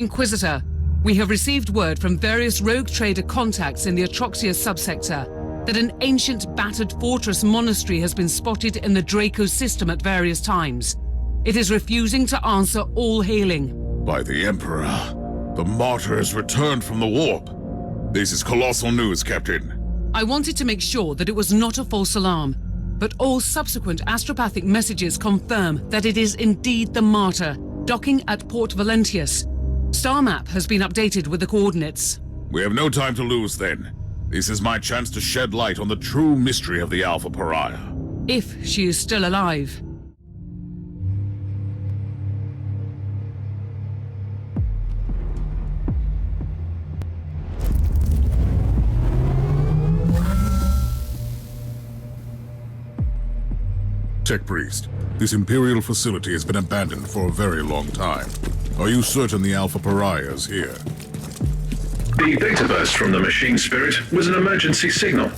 Inquisitor, we have received word from various rogue trader contacts in the Atroxia subsector that an ancient battered fortress monastery has been spotted in the Draco system at various times. It is refusing to answer all hailing. By the Emperor, the Martyr has returned from the warp. This is colossal news, Captain. I wanted to make sure that it was not a false alarm, but all subsequent astropathic messages confirm that it is indeed the Martyr, docking at Port Valentius. Star map has been updated with the coordinates. We have no time to lose then. This is my chance to shed light on the true mystery of the Alpha Pariah. If she is still alive. Tech Priest, this Imperial facility has been abandoned for a very long time. Are you certain the Alpha Pariah is here? The data burst from the machine spirit was an emergency signal.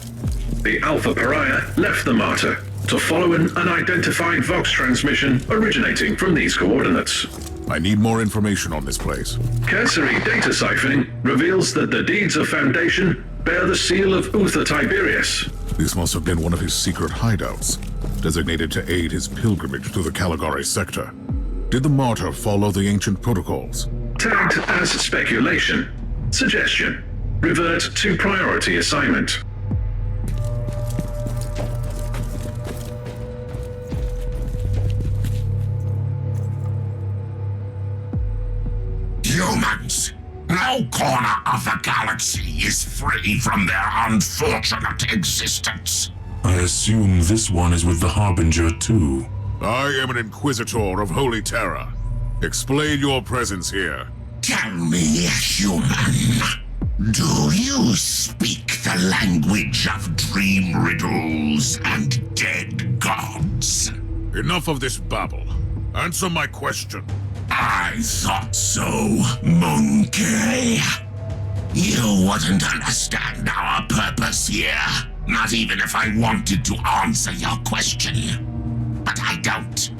The Alpha Pariah left the Martyr to follow an unidentified Vox transmission originating from these coordinates. I need more information on this place. Cursory data siphoning reveals that the deeds of Foundation bear the seal of Uther Tiberius. This must have been one of his secret hideouts, designated to aid his pilgrimage to the Caligari sector. Did the Martyr follow the ancient protocols? Tagged as speculation. Suggestion. Revert to priority assignment. Humans! No corner of the galaxy is free from their unfortunate existence. I assume this one is with the Harbinger too. I am an Inquisitor of Holy Terror. Explain your presence here. Tell me, human, do you speak the language of dream riddles and dead gods? Enough of this babble. Answer my question. I thought so, monkey. You wouldn't understand our purpose here, not even if I wanted to answer your question. But I don't.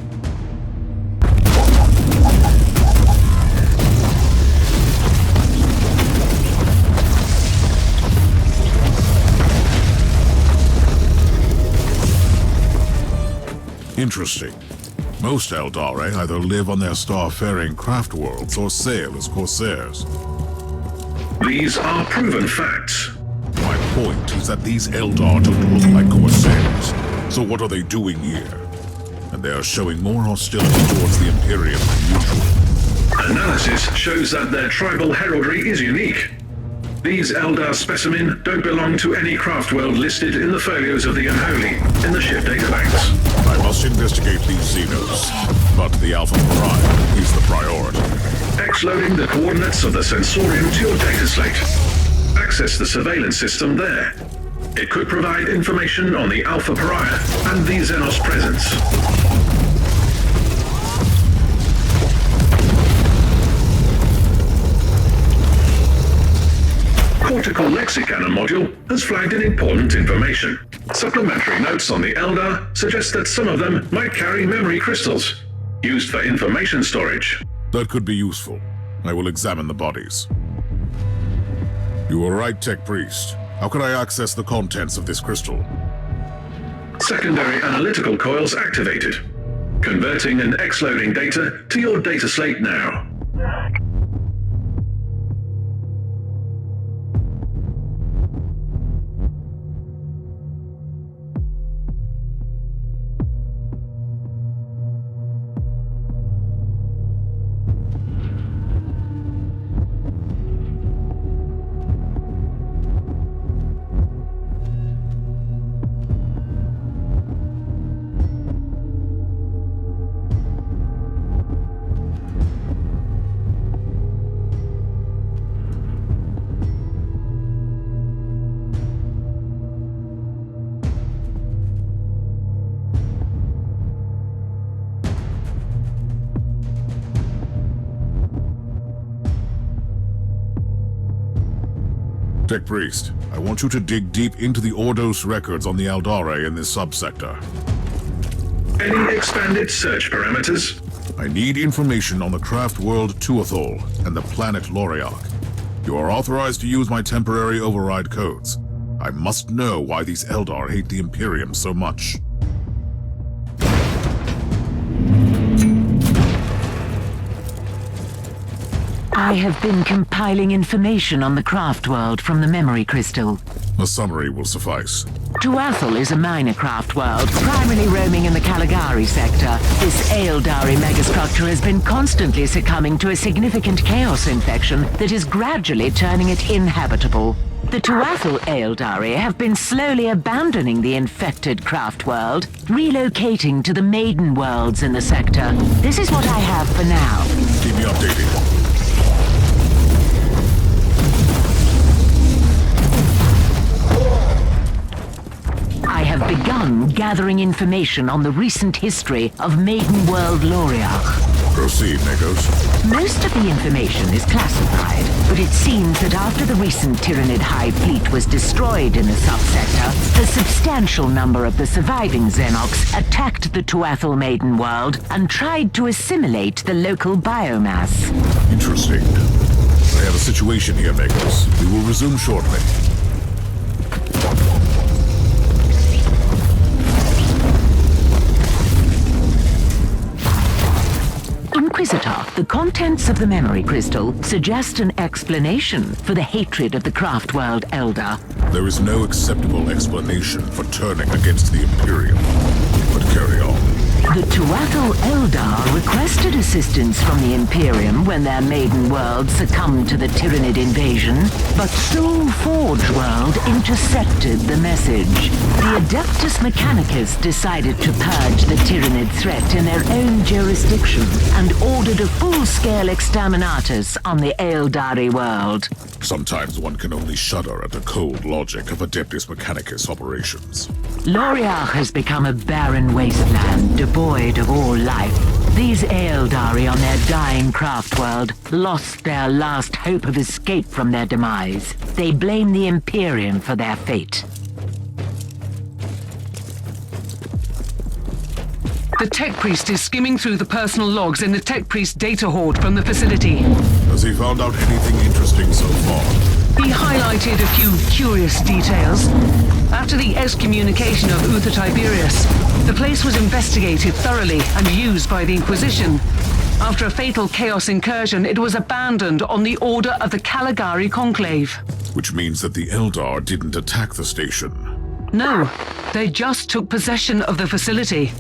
Interesting. Most Eldar either live on their star-faring craft worlds or sail as corsairs. These are proven facts. My point is that these Eldar don't look like corsairs. So what are they doing here? And they are showing more hostility towards the Imperium than usual. Analysis shows that their tribal heraldry is unique. These Eldar specimen don't belong to any craft world listed in the folios of the Unholy in the ship databanks. I must investigate these Xenos, but the Alpha Pariah is the priority. X-loading the coordinates of the Sensorium to your data slate. Access the surveillance system there. It could provide information on the Alpha Pariah and the Xenos presence. Cortical Lexicannon module has flagged in important information. Supplementary notes on the Eldar suggest that some of them might carry memory crystals, used for information storage. That could be useful. I will examine the bodies. You were right, Tech Priest. How can I access the contents of this crystal? Secondary analytical coils activated. Converting and X-loading data to your data slate now. Tech Priest, I want you to dig deep into the Ordos records on the Eldar in this subsector. Any expanded search parameters? I need information on the craft world Tuathol and the planet Loriarch. You are authorized to use my temporary override codes. I must know why these Eldar hate the Imperium so much. I have been compiling information on the craft world from the memory crystal. A summary will suffice. Tuathol is a minor craft world, primarily roaming in the Caligari sector. This Eldari megastructure has been constantly succumbing to a significant chaos infection that is gradually turning it inhabitable. The Tuathol Eldari have been slowly abandoning the infected craft world, relocating to the Maiden Worlds in the sector. This is what I have for now. Keep me updated. I have begun gathering information on the recent history of Maiden World Loriarch. Proceed, Negos. Most of the information is classified, but it seems that after the recent Tyranid High Fleet was destroyed in the subsector, a substantial number of the surviving Xenox attacked the Tuathol Maiden World and tried to assimilate the local biomass. Interesting. I have a situation here, Negos. We will resume shortly. Inquisitor, the contents of the memory crystal suggest an explanation for the hatred of the craft world Eldar. There is no acceptable explanation for turning against the Imperium. But carry on. The Tuathol Eldar requested assistance from the Imperium when their Maiden World succumbed to the Tyranid invasion, but Soul Forge World intercepted the message. The Adeptus Mechanicus decided to purge the Tyranid threat in their own jurisdiction and ordered a full-scale exterminatus on the Eldari world. Sometimes one can only shudder at the cold logic of Adeptus Mechanicus operations. Loriarch has become a barren wasteland devoid of all life. These Eldari on their dying craft world lost their last hope of escape from their demise. They blame the Imperium for their fate. The Tech Priest is skimming through the personal logs in the Tech Priest data hoard from the facility. Has he found out anything interesting so far? He highlighted a few curious details. After the excommunication of Uther Tiberius, the place was investigated thoroughly and used by the Inquisition. After a fatal chaos incursion, it was abandoned on the order of the Caligari Conclave. Which means that the Eldar didn't attack the station. No, they just took possession of the facility.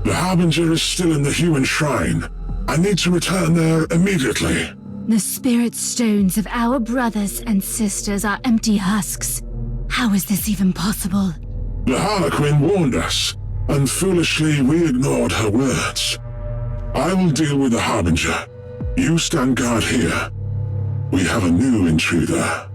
The Harbinger is still in the human shrine. I need to return there immediately. The spirit stones of our brothers and sisters are empty husks. How is this even possible? The Harlequin warned us, and foolishly we ignored her words. I will deal with the Harbinger. You stand guard here. We have a new intruder.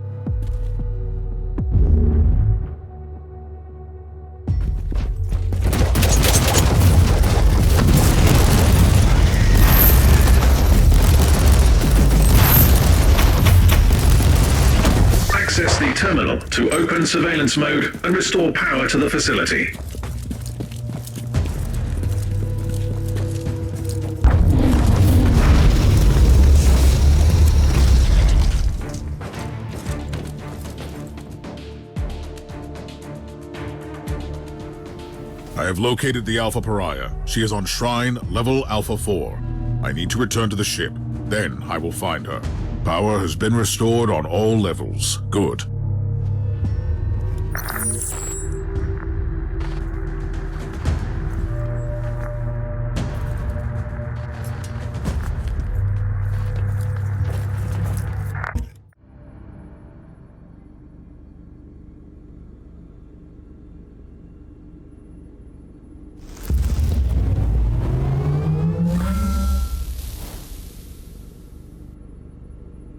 Access the terminal to open surveillance mode and restore power to the facility. I have located the Alpha Pariah. She is on Shrine, level Alpha 4. I need to return to the ship. Then I will find her. Power has been restored on all levels. Good.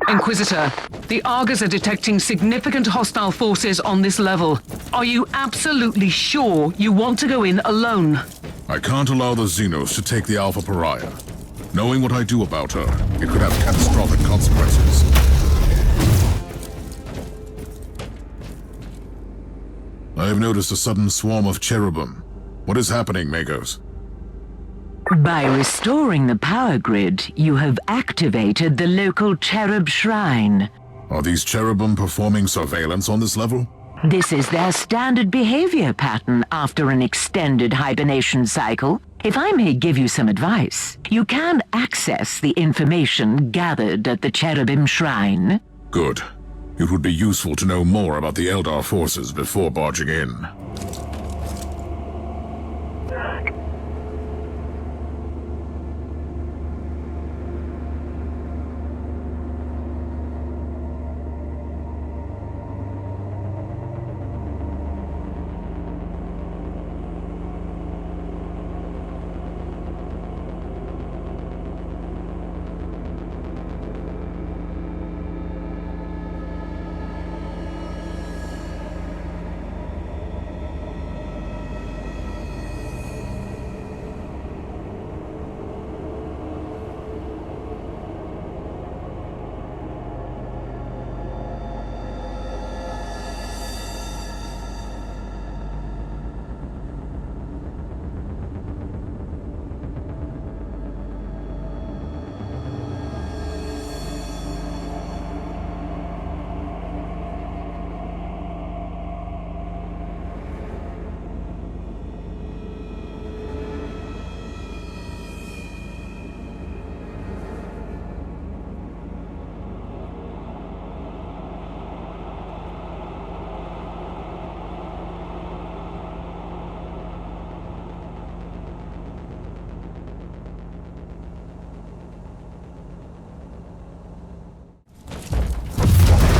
Inquisitor, the Argus are detecting significant hostile forces on this level. Are you absolutely sure you want to go in alone? I can't allow the Xenos to take the Alpha Pariah. Knowing what I do about her, it could have catastrophic consequences. I have noticed a sudden swarm of cherubim. What is happening, Magos? By restoring the power grid, you have activated the local cherub shrine. Are these cherubim performing surveillance on this level? This is their standard behavior pattern after an extended hibernation cycle. If I may give you some advice, you can access the information gathered at the cherubim shrine. Good. It would be useful to know more about the Eldar forces before barging in.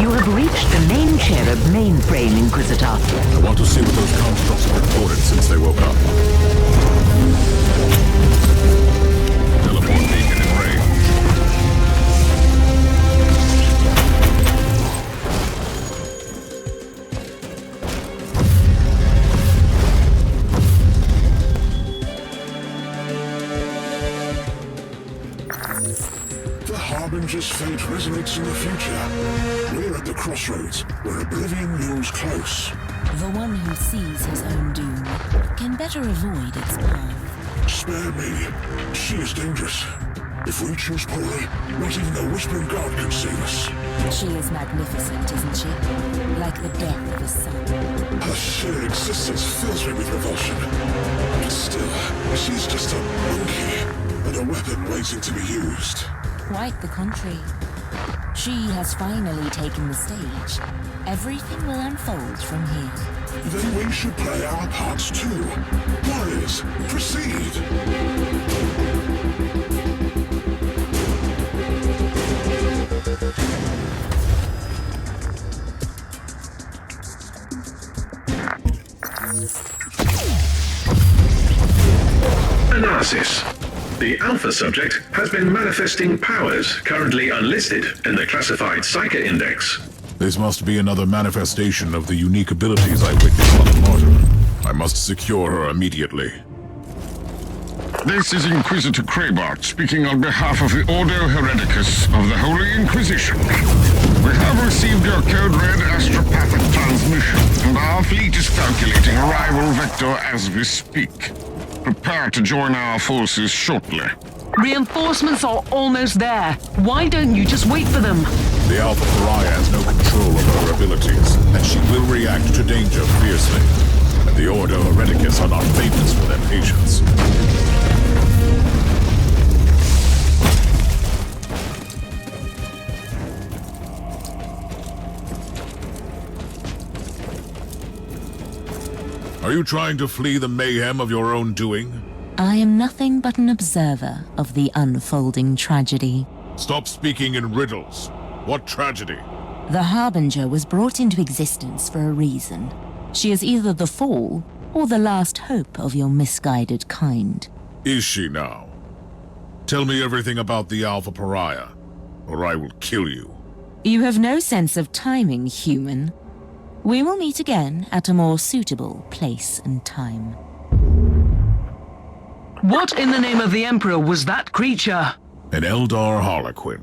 You have reached the main cherub mainframe, Inquisitor. I want to see what those constructs have recorded since they woke up. Teleport beacon in range. The Harbinger's fate resonates in the future. We're at the crossroads, where oblivion looms close. The one who sees his own doom can better avoid its path. Spare me. She is dangerous. If we choose poorly, not even the Whispering God can save us. She is magnificent, isn't she? Like the death of a son. Her sheer existence fills me with revulsion. But still, she's just a monkey, and a weapon waiting to be used. Quite the contrary. She has finally taken the stage. Everything will unfold from here. Then we should play our parts too. Warriors, proceed! Analysis. The Alpha subject has been manifesting powers currently unlisted in the classified Psyker Index. This must be another manifestation of the unique abilities I witnessed on the Martyr. I must secure her immediately. This is Inquisitor Kraybart speaking on behalf of the Ordo Hereticus of the Holy Inquisition. We have received your code-red astropathic transmission, and our fleet is calculating arrival vector as we speak. Prepare to join our forces shortly. Reinforcements are almost there. Why don't you just wait for them? The Alpha Pariah has no control of her abilities, and she will react to danger fiercely. And the Ordo Hereticus are not famous for their patience. Are you trying to flee the mayhem of your own doing? I am nothing but an observer of the unfolding tragedy. Stop speaking in riddles. What tragedy? The Harbinger was brought into existence for a reason. She is either the fall or the last hope of your misguided kind. Is she now? Tell me everything about the Alpha Pariah, or I will kill you. You have no sense of timing, human. We will meet again at a more suitable place and time. What in the name of the Emperor was that creature? An Eldar Harlequin.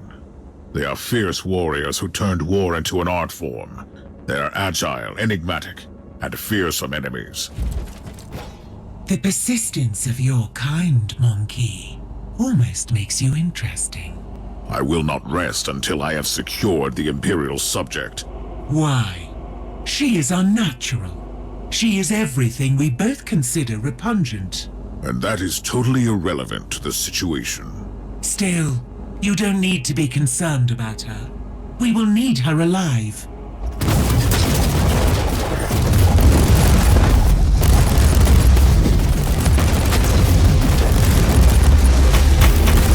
They are fierce warriors who turned war into an art form. They are agile, enigmatic, and fearsome enemies. The persistence of your kind, Monkey, almost makes you interesting. I will not rest until I have secured the Imperial subject. Why? She is unnatural. She is everything we both consider repugnant. And that is totally irrelevant to the situation. Still, you don't need to be concerned about her. We will need her alive.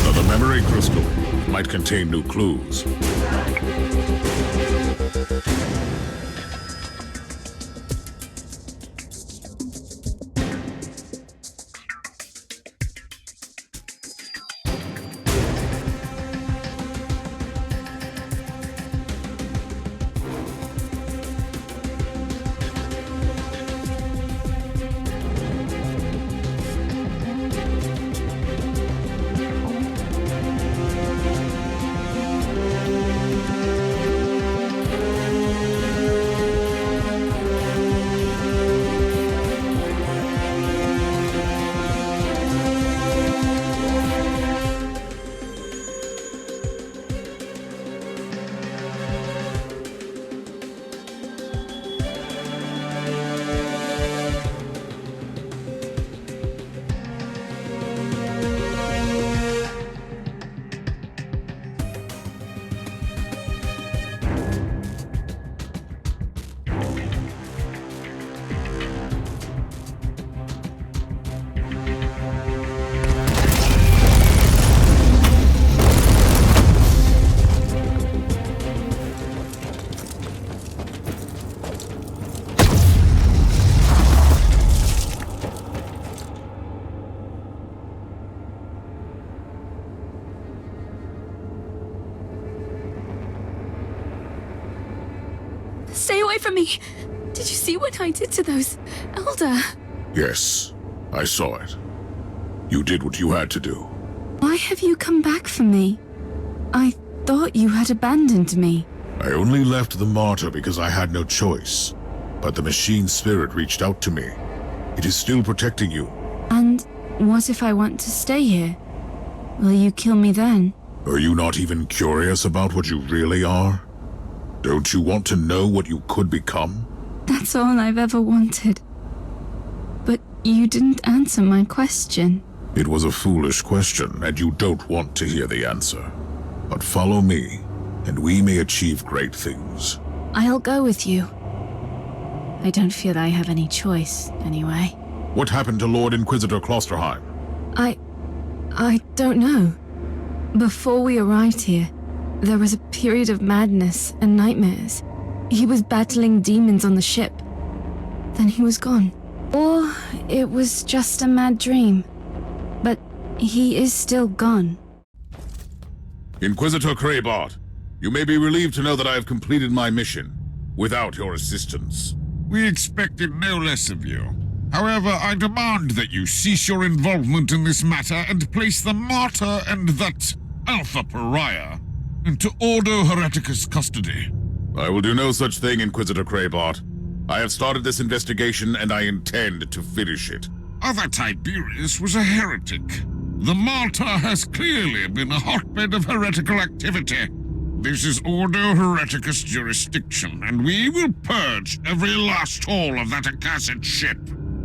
Another memory crystal might contain new clues. Stay away from me! Did you see what I did to those Eldar? Yes, I saw it. You did what you had to do. Why have you come back for me? I thought you had abandoned me. I only left the Martyr because I had no choice. But the machine spirit reached out to me. It is still protecting you. And what if I want to stay here? Will you kill me then? Are you not even curious about what you really are? Don't you want to know what you could become? That's all I've ever wanted. But you didn't answer my question. It was a foolish question, and you don't want to hear the answer. But follow me, and we may achieve great things. I'll go with you. I don't feel I have any choice, anyway. What happened to Lord Inquisitor Klosterheim? I don't know. Before we arrived here, there was a period of madness and nightmares. He was battling demons on the ship. Then he was gone. Or it was just a mad dream. But he is still gone. Inquisitor Kraybart, you may be relieved to know that I have completed my mission, without your assistance. We expected no less of you. However, I demand that you cease your involvement in this matter and place the Martyr and that Alpha Pariah into Ordo Hereticus custody. I will do no such thing, Inquisitor Kraybart. I have started this investigation and I intend to finish it. Other Tiberius was a heretic. The Martyr has clearly been a hotbed of heretical activity. This is Ordo Hereticus jurisdiction, and we will purge every last hole of that accursed ship.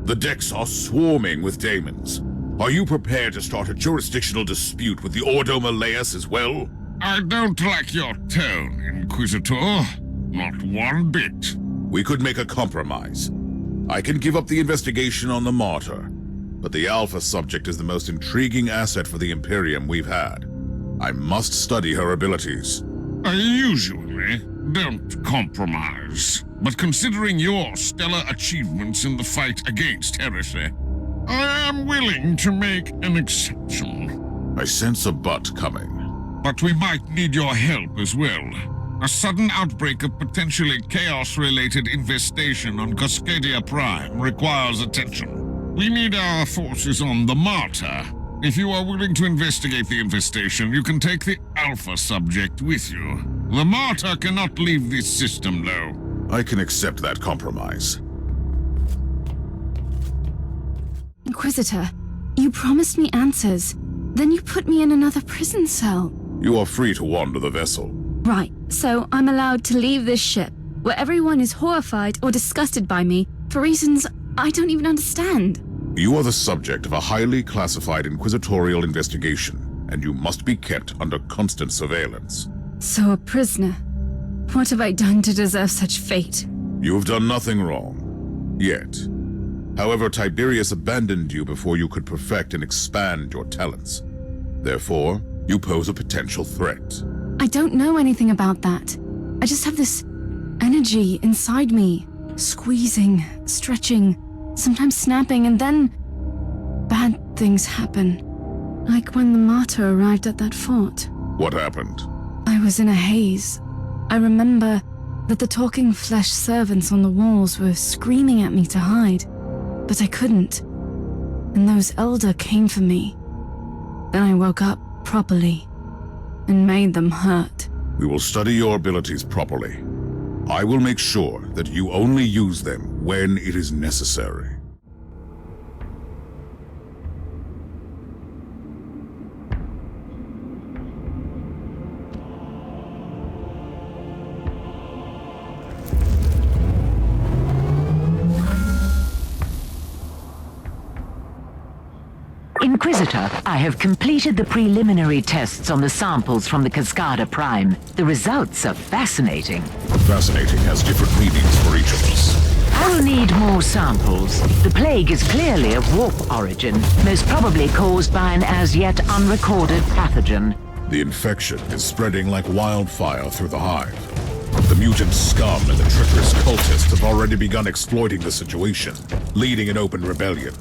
The decks are swarming with daemons. Are you prepared to start a jurisdictional dispute with the Ordo Malleus as well? I don't like your tone, Inquisitor. Not one bit. We could make a compromise. I can give up the investigation on the Martyr, but the Alpha subject is the most intriguing asset for the Imperium we've had. I must study her abilities. I usually don't compromise, but considering your stellar achievements in the fight against heresy, I am willing to make an exception. I sense a but coming. But we might need your help as well. A sudden outbreak of potentially chaos-related infestation on Cascadia Prime requires attention. We need our forces on the Martyr. If you are willing to investigate the infestation, you can take the Alpha subject with you. The Martyr cannot leave this system, though. I can accept that compromise. Inquisitor, you promised me answers. Then you put me in another prison cell. You are free to wander the vessel. Right, so I'm allowed to leave this ship, where everyone is horrified or disgusted by me for reasons I don't even understand. You are the subject of a highly classified inquisitorial investigation, and you must be kept under constant surveillance. So a prisoner. What have I done to deserve such fate? You have done nothing wrong. Yet. However, Tiberius abandoned you before you could perfect and expand your talents. Therefore, you pose a potential threat. I don't know anything about that. I just have this energy inside me, squeezing, stretching, sometimes snapping, and then bad things happen. Like when the Martyr arrived at that fort. What happened? I was in a haze. I remember that the talking flesh servants on the walls were screaming at me to hide, but I couldn't. And those Eldar came for me. Then I woke up properly and made them hurt. We will study your abilities properly. I will make sure that you only use them when it is necessary. Inquisitor, I have completed the preliminary tests on the samples from the Cascadia Prime. The results are fascinating. Fascinating has different meanings for each of us. I will need more samples. The plague is clearly of warp origin, most probably caused by an as yet unrecorded pathogen. The infection is spreading like wildfire through the hive. The mutant scum and the treacherous cultists have already begun exploiting the situation, leading an open rebellion.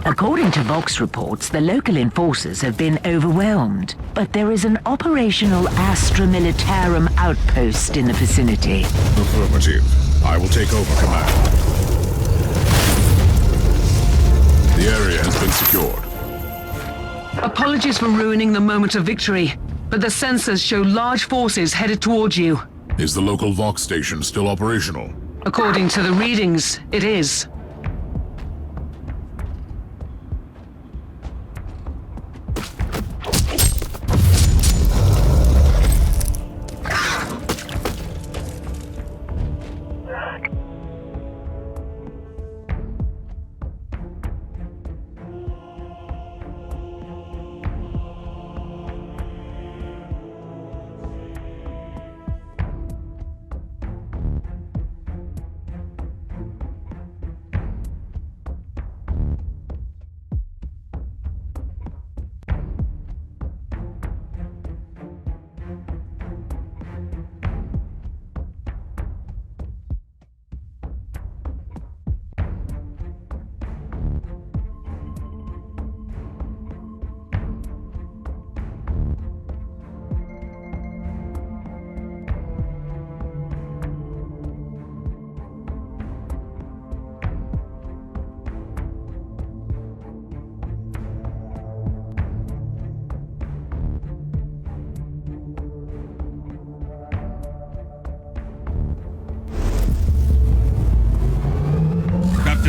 According to Vox reports, the local enforcers have been overwhelmed, but there is an operational Astra Militarum outpost in the vicinity. Affirmative. I will take over command. The area has been secured. Apologies for ruining the moment of victory, but the sensors show large forces headed towards you. Is the local Vox station still operational? According to the readings, it is.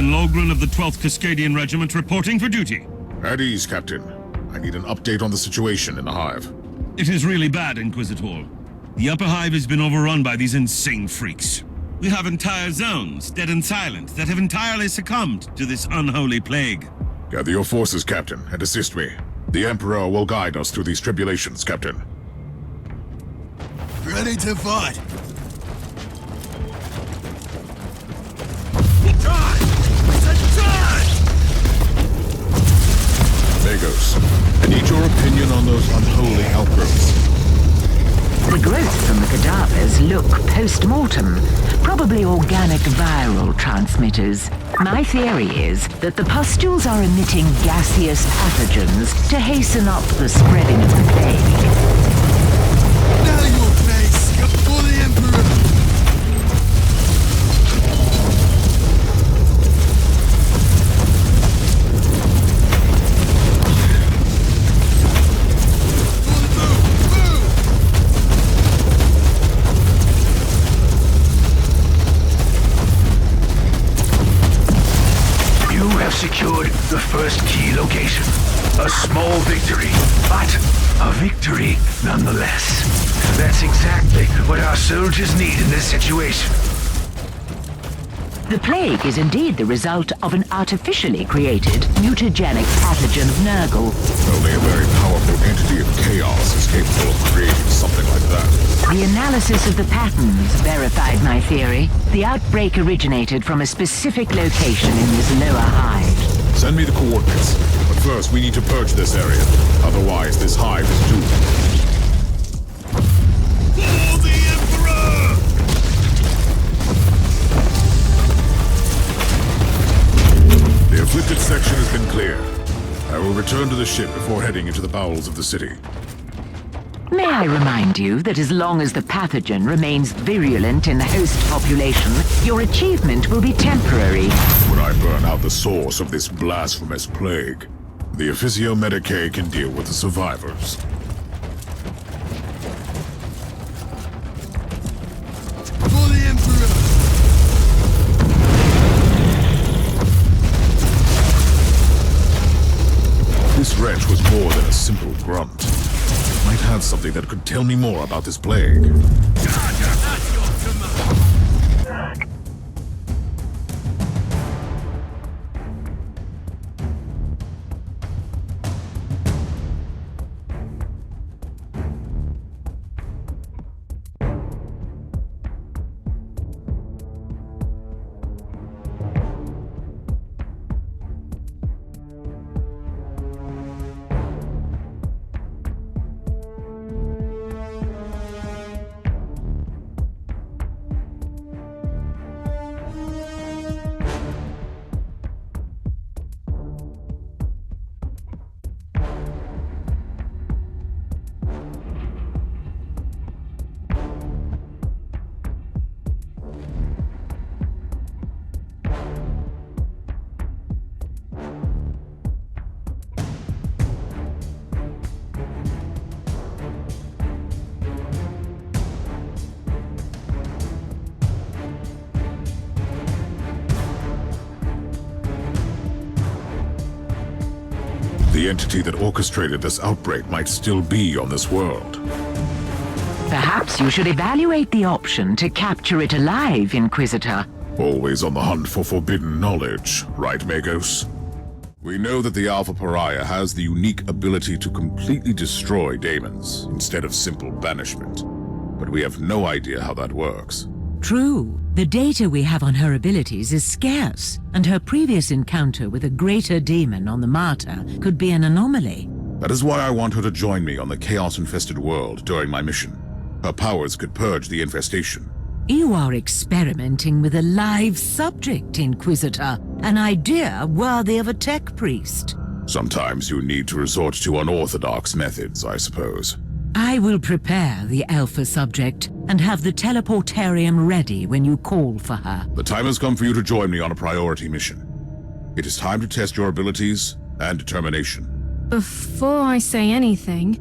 Captain Logren of the 12th Cascadian Regiment reporting for duty. At ease, Captain. I need an update on the situation in the hive. It is really bad, Inquisitor. The upper hive has been overrun by these insane freaks. We have entire zones, dead and silent, that have entirely succumbed to this unholy plague. Gather your forces, Captain, and assist me. The Emperor will guide us through these tribulations, Captain. Ready to fight! Magos, I need your opinion on those unholy outgrowths. The growths from the cadavers look post-mortem, probably organic viral transmitters. My theory is that the pustules are emitting gaseous pathogens to hasten up the spreading of the plague. Now your place, for the Emperor! secured the first key location. A small victory, but a victory nonetheless. That's exactly what our soldiers need in this situation. The plague is indeed the result of an artificially created mutagenic pathogen of Nurgle. Only a very powerful entity of chaos is capable of creating something like that. The analysis of the patterns verified my theory. The outbreak originated from a specific location in this lower hive. Send me the coordinates. But first, we need to purge this area. Otherwise, this hive is doomed. The afflicted section has been cleared. I will return to the ship before heading into the bowels of the city. May I remind you that as long as the pathogen remains virulent in the host population, your achievement will be temporary. When I burn out the source of this blasphemous plague, the Officio Medicae can deal with the survivors. For the Emperor! This wretch was more than a simple grunt. Might have something that could tell me more about this plague. The entity that orchestrated this outbreak might still be on this world. Perhaps you should evaluate the option to capture it alive, Inquisitor. Always on the hunt for forbidden knowledge, right, Magos? We know that the Alpha Pariah has the unique ability to completely destroy daemons instead of simple banishment, but we have no idea how that works. True. The data we have on her abilities is scarce, and her previous encounter with a greater demon on the Martyr could be an anomaly. That is why I want her to join me on the chaos-infested world during my mission. Her powers could purge the infestation. You are experimenting with a live subject, Inquisitor. An idea worthy of a tech priest. Sometimes you need to resort to unorthodox methods, I suppose. I will prepare the Alpha subject and have the teleportarium ready when you call for her. The time has come for you to join me on a priority mission. It is time to test your abilities and determination. Before I say anything,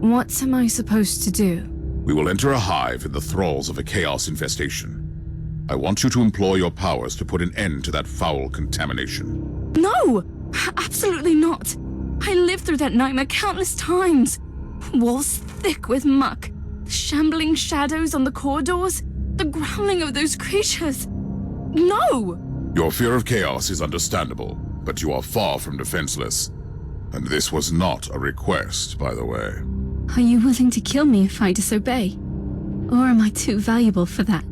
what am I supposed to do? We will enter a hive in the thralls of a chaos infestation. I want you to employ your powers to put an end to that foul contamination. No! Absolutely not! I lived through that nightmare countless times. Walls thick with muck, the shambling shadows on the corridors, the growling of those creatures. No! Your fear of chaos is understandable, but you are far from defenseless. And this was not a request, by the way. Are you willing to kill me if I disobey? Or am I too valuable for that?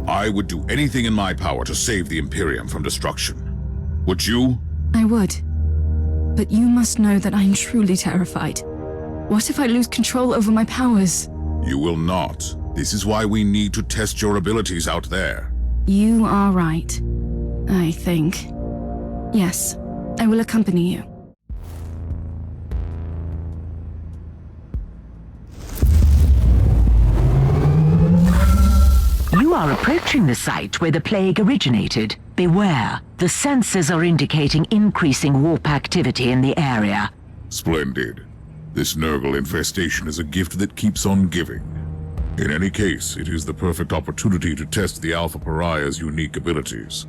I would do anything in my power to save the Imperium from destruction. Would you? I would. But you must know that I am truly terrified. What if I lose control over my powers? You will not. This is why we need to test your abilities out there. You are right, I think. Yes, I will accompany you. You are approaching the site where the plague originated. Beware, the sensors are indicating increasing warp activity in the area. Splendid. This Nurgle infestation is a gift that keeps on giving. In any case, it is the perfect opportunity to test the Alpha Pariah's unique abilities.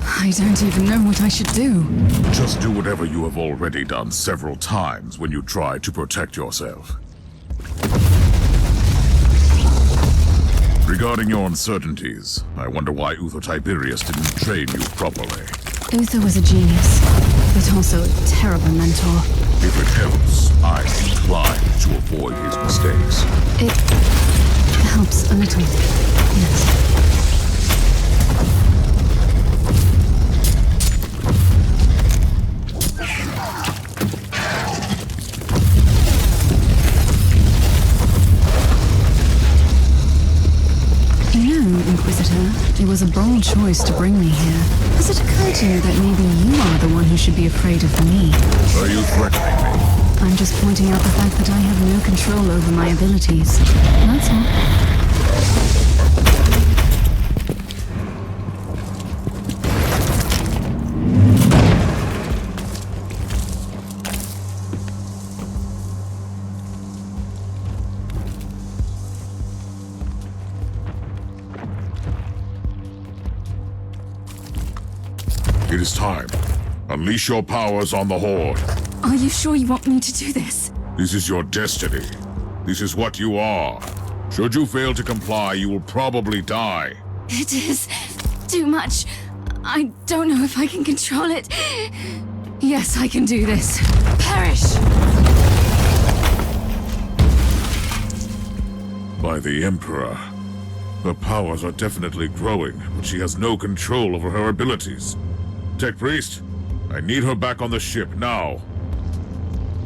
I don't even know what I should do. Just do whatever you have already done several times when you try to protect yourself. Regarding your uncertainties, I wonder why Uther Tiberius didn't train you properly. Uther was a genius, but also a terrible mentor. If it helps, I'm inclined to avoid his mistakes. It helps a little, yes. Inquisitor, it was a bold choice to bring me here. Has it occurred to you that maybe you are the one who should be afraid of me? Are you threatening me? I'm just pointing out the fact that I have no control over my abilities. That's all. It is time. Unleash your powers on the Horde. Are you sure you want me to do this? This is your destiny. This is what you are. Should you fail to comply, you will probably die. It is too much. I don't know if I can control it. Yes, I can do this. Perish! By the Emperor. Her powers are definitely growing, but she has no control over her abilities. Tech Priest, I need her back on the ship now.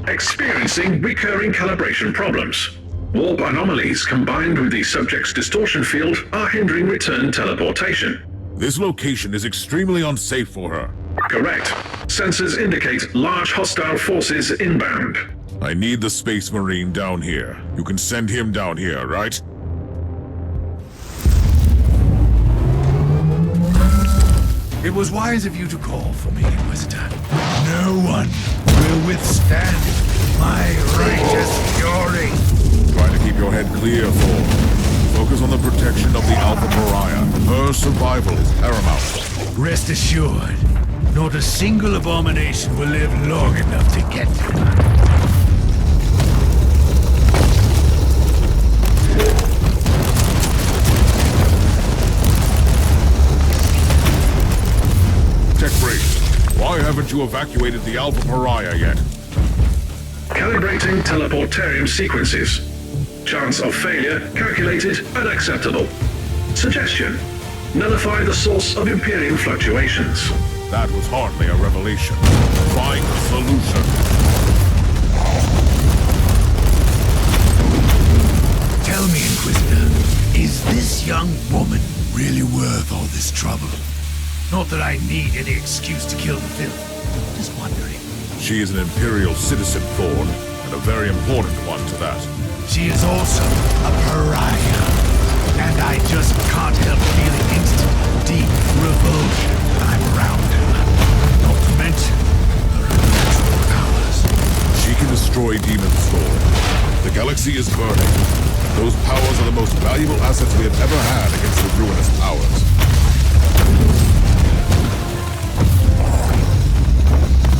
Experiencing recurring calibration problems. Warp anomalies combined with the subject's distortion field are hindering return teleportation. This location is extremely unsafe for her. Correct. Sensors indicate large hostile forces inbound. I need the Space Marine down here. You can send him down here, right? It was wise of you to call for me, Inquisitor. No one will withstand my righteous fury. Try to keep your head clear, Thor. Focus on the protection of the Alpha Pariah. Her survival is paramount. Rest assured, not a single abomination will live long enough to get to her. Tech Priest, why haven't you evacuated the Alpha Pariah yet? Calibrating teleportarium sequences. Chance of failure calculated unacceptable. Suggestion: nullify the source of Imperium fluctuations. That was hardly a revelation. Find a solution. Tell me, Inquisitor, is this young woman really worth all this trouble? Not that I need any excuse to kill the filth. Just wondering. She is an Imperial citizen, Thorn, and a very important one to that. She is also a pariah, and I just can't help feeling instant, deep revulsion when I'm around her. Not to mention her unnatural powers. She can destroy demons, Thorn. The galaxy is burning. Those powers are the most valuable assets we have ever had against the ruinous powers.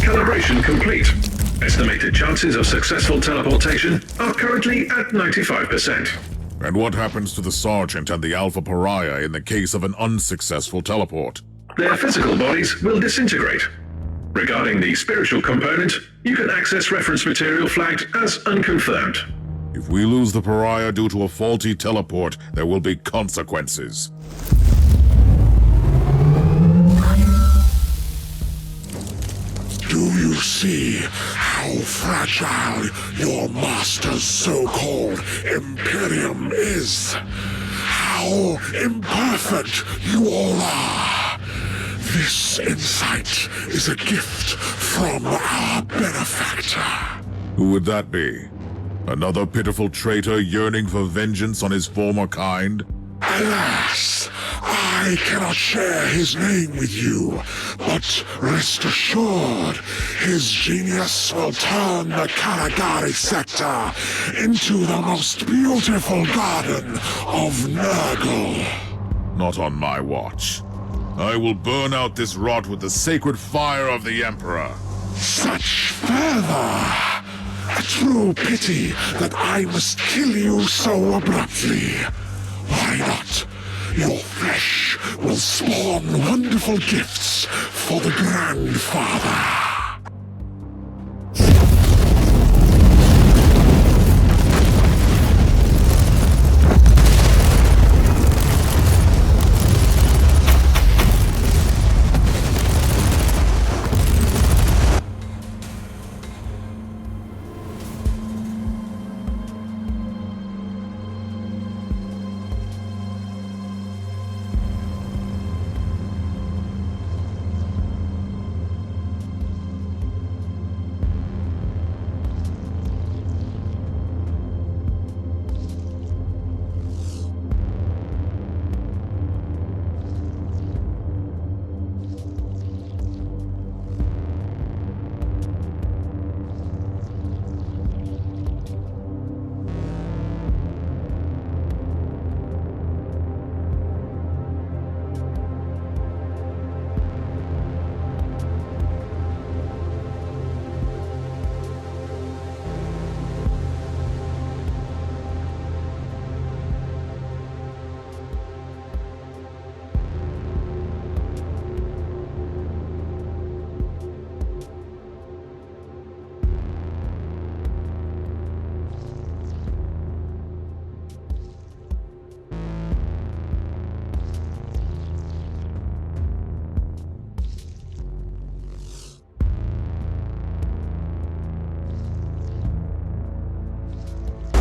Calibration complete. Estimated chances of successful teleportation are currently at 95%. And what happens to the Sergeant and the Alpha Pariah in the case of an unsuccessful teleport? Their physical bodies will disintegrate. Regarding the spiritual component, you can access reference material flagged as unconfirmed. If we lose the Pariah due to a faulty teleport, there will be consequences. Do you see how fragile your master's so-called Imperium is? How imperfect you all are? This insight is a gift from our benefactor. Who would that be? Another pitiful traitor yearning for vengeance on his former kind? Alas, I cannot share his name with you, but rest assured, his genius will turn the Cascadia sector into the most beautiful garden of Nurgle. Not on my watch. I will burn out this rot with the sacred fire of the Emperor. Such fervor! A true pity that I must kill you so abruptly. Why not? Your flesh will spawn wonderful gifts for the Grandfather.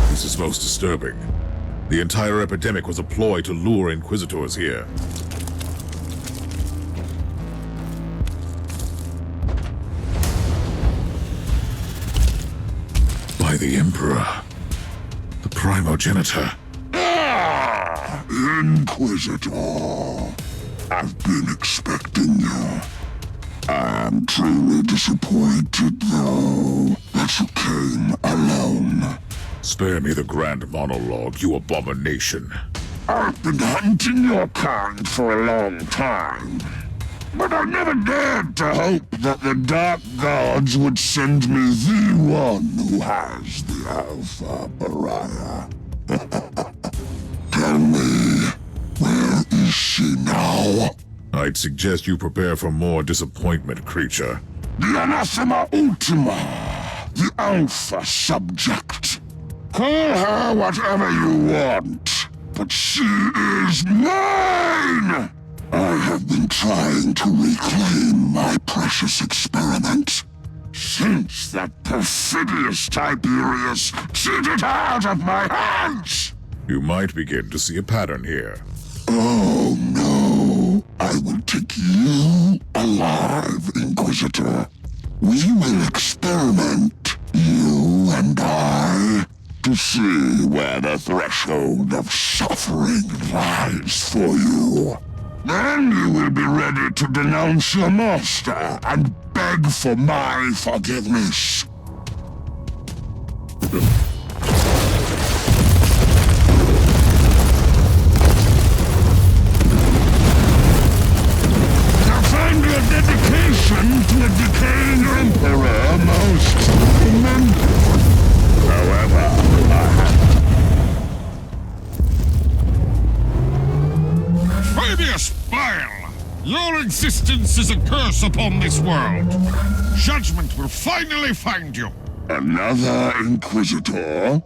This is most disturbing. The entire epidemic was a ploy to lure Inquisitors here. By the Emperor. The Primogenitor. Ah! Inquisitor. I've been expecting you. I am truly disappointed, though, that you came alone. Spare me the grand monologue, you abomination. I've been hunting your kind for a long time, but I never dared to hope that the Dark Gods would send me the one who has the Alpha Pariah. Tell me, where is she now? I'd suggest you prepare for more disappointment, creature. The Anathema Ultima, the Alpha subject. Call her whatever you want, but she is mine! I have been trying to reclaim my precious experiment since that perfidious Tiberius cheated her out of my hands! You might begin to see a pattern here. Oh no, I will take you alive, Inquisitor. We will experiment, you and I, to see where the threshold of suffering lies for you. Then you will be ready to denounce your master and beg for my forgiveness. I find your dedication to a decaying emperor most commendable. However, Fabius Bile! Your existence is a curse upon this world. Judgment will finally find you. Another Inquisitor?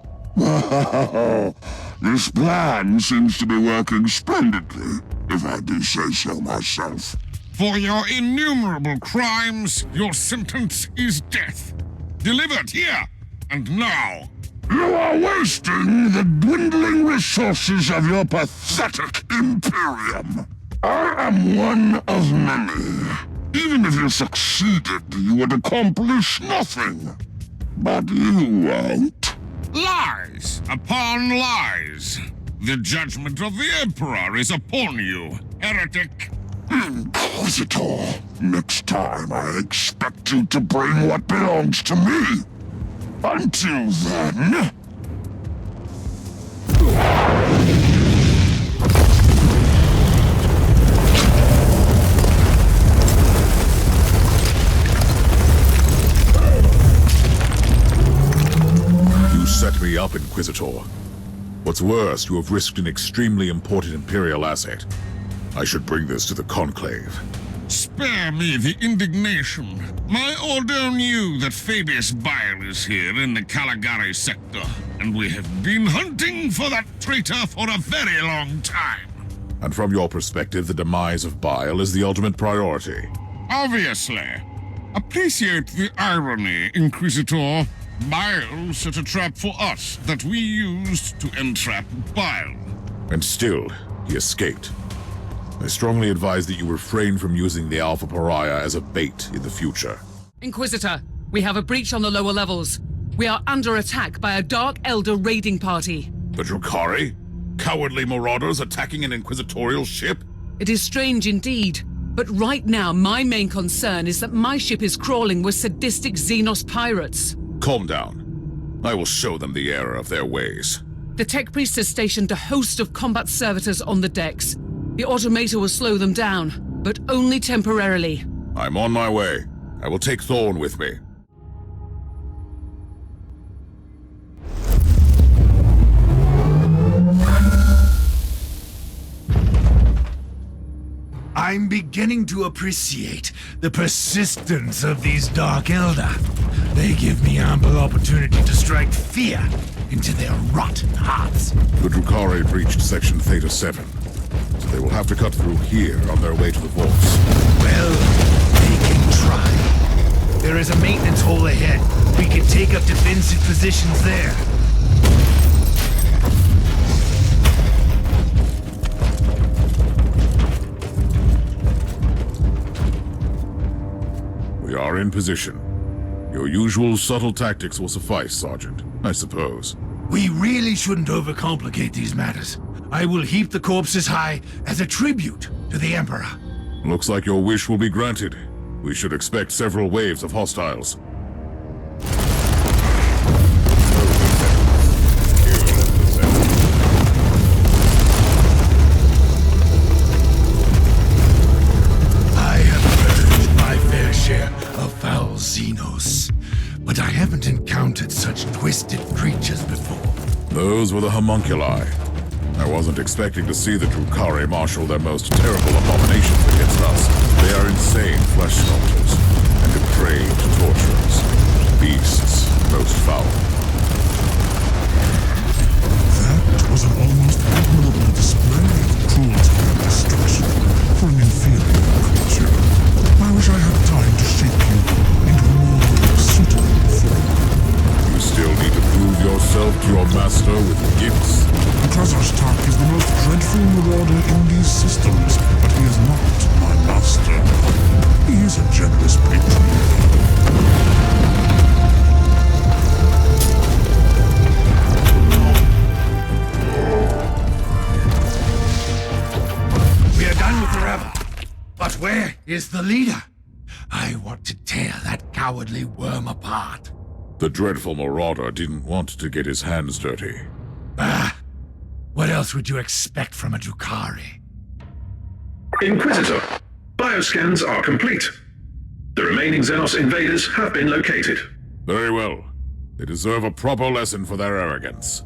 This plan seems to be working splendidly, if I do say so myself. For your innumerable crimes, your sentence is death. Delivered here and now. You are wasting the dwindling resources of your pathetic Imperium. I am one of many. Even if you succeeded, you would accomplish nothing. But you won't. Lies upon lies. The judgment of the Emperor is upon you, heretic. Inquisitor, next time I expect you to bring what belongs to me. Until then... You set me up, Inquisitor. What's worse, you have risked an extremely important Imperial asset. I should bring this to the Conclave. Spare me the indignation. My order knew that Fabius Bile is here in the Caligari sector, and we have been hunting for that traitor for a very long time. And from your perspective, the demise of Bile is the ultimate priority. Obviously. Appreciate the irony, Inquisitor. Bile set a trap for us that we used to entrap Bile. And still, he escaped. I strongly advise that you refrain from using the Alpha Pariah as a bait in the future. Inquisitor, we have a breach on the lower levels. We are under attack by a Dark Eldar raiding party. The Drukhari? Cowardly marauders attacking an Inquisitorial ship? It is strange indeed, but right now my main concern is that my ship is crawling with sadistic Xenos pirates. Calm down. I will show them the error of their ways. The Tech Priest has stationed a host of combat servitors on the decks. The automator will slow them down, but only temporarily. I'm on my way. I will take Thorn with me. I'm beginning to appreciate the persistence of these Dark Eldar. They give me ample opportunity to strike fear into their rotten hearts. The Drukhari breached Section Theta 7, so they will have to cut through here on their way to the vaults. Well, they can try. There is a maintenance hole ahead. We can take up defensive positions there. We are in position. Your usual subtle tactics will suffice, Sergeant, I suppose. We really shouldn't overcomplicate these matters. I will heap the corpses high as a tribute to the Emperor. Looks like your wish will be granted. We should expect several waves of hostiles. Xenos, but I haven't encountered such twisted creatures before. Those were the homunculi. I wasn't expecting to see the Drukhari marshal their most terrible abominations against us. They are insane flesh sculptors and depraved torturers. Beasts most foul. That was an almost admirable display of cruelty and destruction for an inferior creature. I wish I had time to shape you into a more suitable form. You still need to prove yourself to your master with gifts. Stark is the most dreadful marauder in these systems, but he is not my master. He is a generous patron. We are done with the rebel. But where is the leader? I want to tear that cowardly worm apart. The dreadful marauder didn't want to get his hands dirty. What else would you expect from a Drukhari? Inquisitor, bioscans are complete. The remaining Xenos invaders have been located. Very well. They deserve a proper lesson for their arrogance.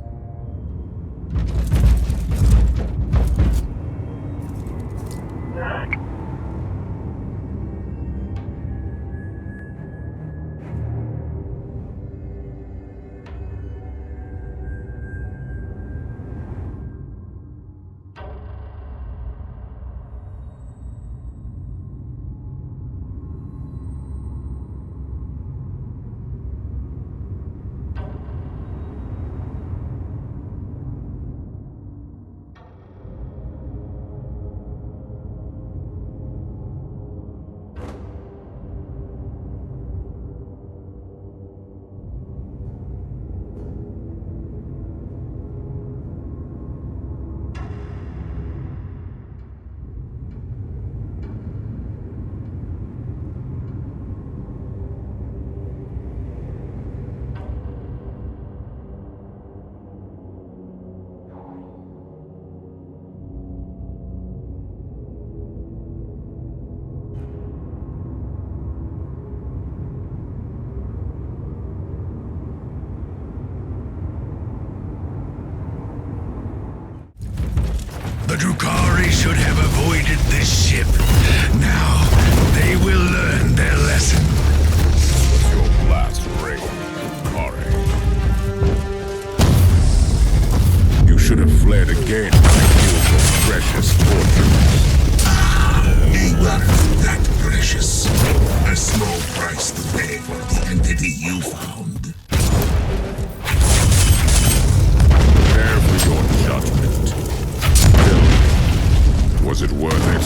The Drukhari should have avoided this ship. Now, they will learn their lesson. Your last reign, Drukhari. You should have fled again when you killed your precious fortress. They weren't that precious. A small price to pay for the entity you found. Prepare for your judgment. Still, was it worth it?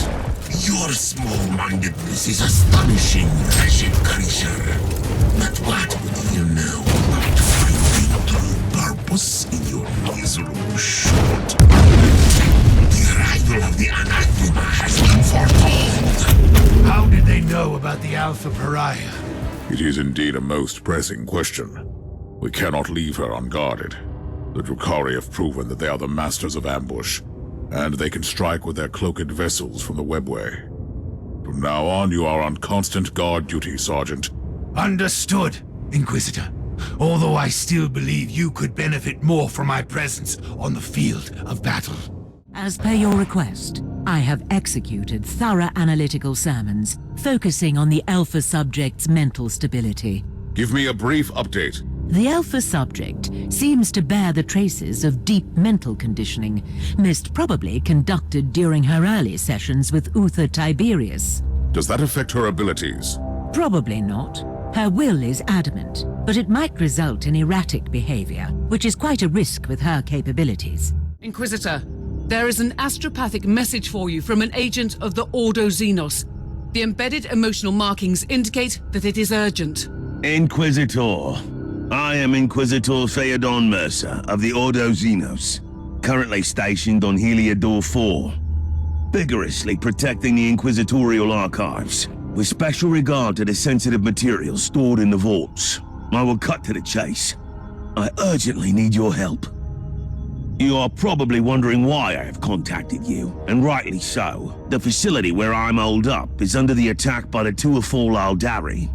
Your small-mindedness is astonishing, wretched creature. But what would you know about finding true purpose in your miserable short? The arrival of the anathema has been foretold. How did they know about the Alpha Pariah? It is indeed a most pressing question. We cannot leave her unguarded. The Drukhari have proven that they are the masters of ambush, and they can strike with their cloaked vessels from the webway. From now on, you are on constant guard duty, Sergeant. Understood, Inquisitor. Although I still believe you could benefit more from my presence on the field of battle. As per your request, I have executed thorough analytical sermons, focusing on the Alpha subject's mental stability. Give me a brief update. The Alpha subject seems to bear the traces of deep mental conditioning, most probably conducted during her early sessions with Uther Tiberius. Does that affect her abilities? Probably not. Her will is adamant, but it might result in erratic behavior, which is quite a risk with her capabilities. Inquisitor, there is an astropathic message for you from an agent of the Ordo Xenos. The embedded emotional markings indicate that it is urgent. Inquisitor. I am Inquisitor Theodon Mercer of the Ordo Xenos, currently stationed on Heliodor 4, vigorously protecting the Inquisitorial archives, with special regard to the sensitive materials stored in the vaults. I will cut to the chase. I urgently need your help. You are probably wondering why I have contacted you, and rightly so. The facility where I'm holed up is under the attack by the Tuathal Aldari.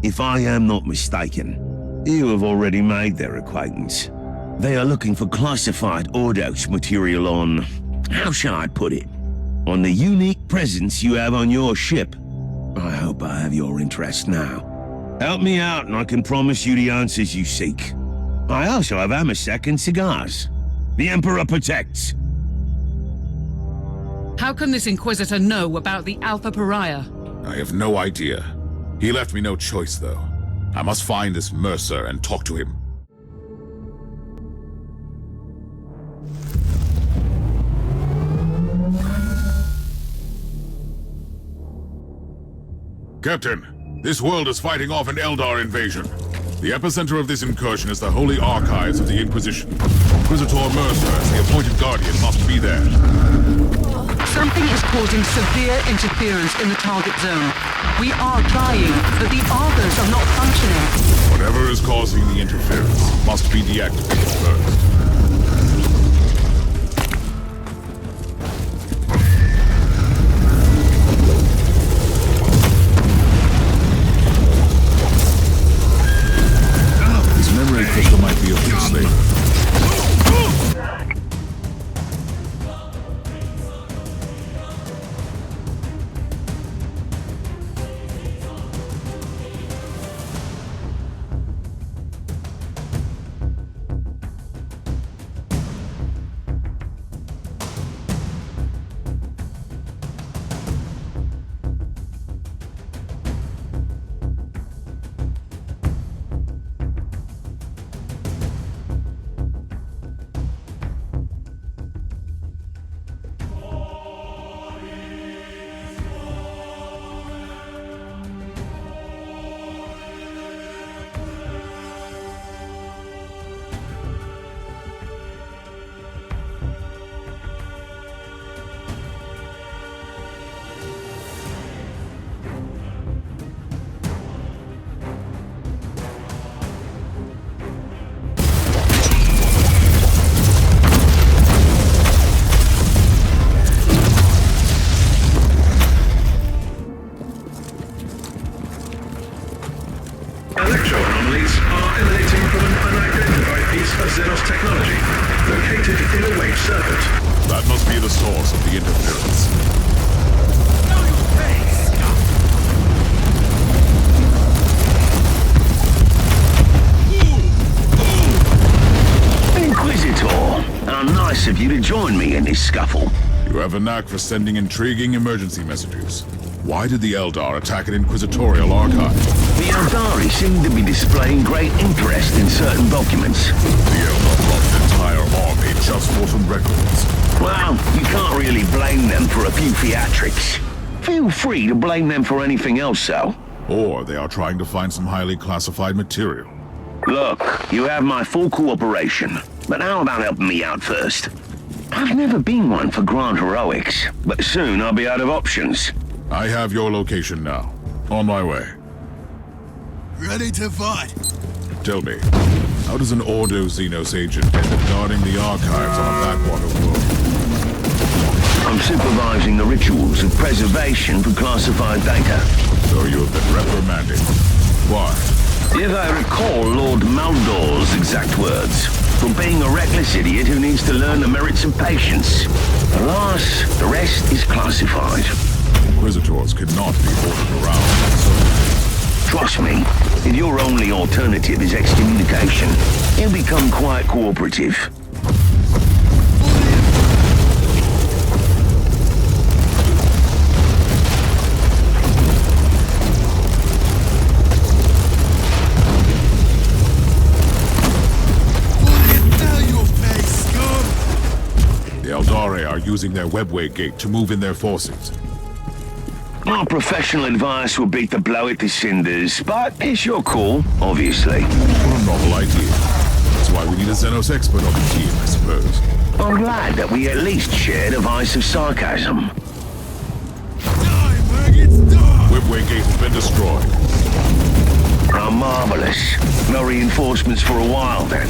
If I am not mistaken, you have already made their acquaintance. They are looking for classified Ordos material on... how shall I put it? On the unique presence you have on your ship. I hope I have your interest now. Help me out and I can promise you the answers you seek. I also have Amasek and cigars. The Emperor protects. How can this Inquisitor know about the Alpha Pariah? I have no idea. He left me no choice, though. I must find this Mercer and talk to him. Captain, this world is fighting off an Eldar invasion. The epicenter of this incursion is the Holy Archives of the Inquisition. Inquisitor Mercer, as the appointed guardian, must be there. Something is causing severe interference in the target zone. We are trying, but the Argos are not functioning. Whatever is causing the interference must be deactivated first. This memory crystal might be a good slave. technology, located in a wave serpent. That must be the source of the interference. Inquisitor, how nice of you to join me in this scuffle. You have a knack for sending intriguing emergency messages. Why did the Eldar attack an inquisitorial archive? The Eldari seem to be displaying great interest in certain documents. The Eldar brought an entire army just for some records. Well, you can't really blame them for a few theatrics. Feel free to blame them for anything else, though. Or they are trying to find some highly classified material. Look, you have my full cooperation, but how about helping me out first? I've never been one for grand heroics, but soon I'll be out of options. I have your location now. On my way. Ready to fight. Tell me, how does an Ordo Xenos agent end up guarding the archives on a backwater world? I'm supervising the rituals of preservation for classified data. So you have been reprimanded. Why? If I recall Lord Maldor's exact words, for being a reckless idiot who needs to learn the merits of patience. Alas, the rest is classified. Inquisitors cannot be ordered around. Trust me, if your only alternative is excommunication, he'll become quite cooperative. The Eldari are using their webway gate to move in their forces. My professional advice would be to blow it to cinders, but it's your call, obviously. What a novel idea. That's why we need a Xenos expert on the team, I suppose. I'm glad that we at least share a vice of sarcasm. Webway gate has been destroyed. How marvelous. No reinforcements for a while, then.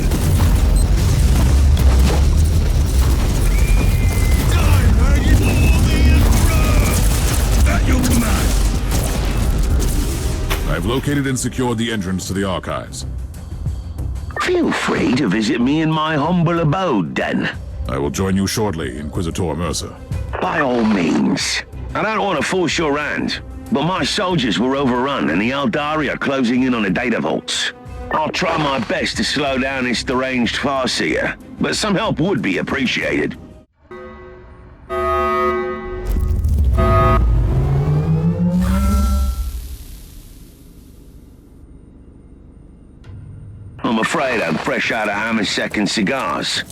Your command. I've located and secured the entrance to the archives. Feel free to visit me in my humble abode, then. I will join you shortly, Inquisitor Mercer. By all means. I don't want to force your hand, but my soldiers were overrun and the Eldari are closing in on the data vaults. I'll try my best to slow down this deranged Farseer, but some help would be appreciated. I'm afraid I'm fresh out of Hammersek and cigars.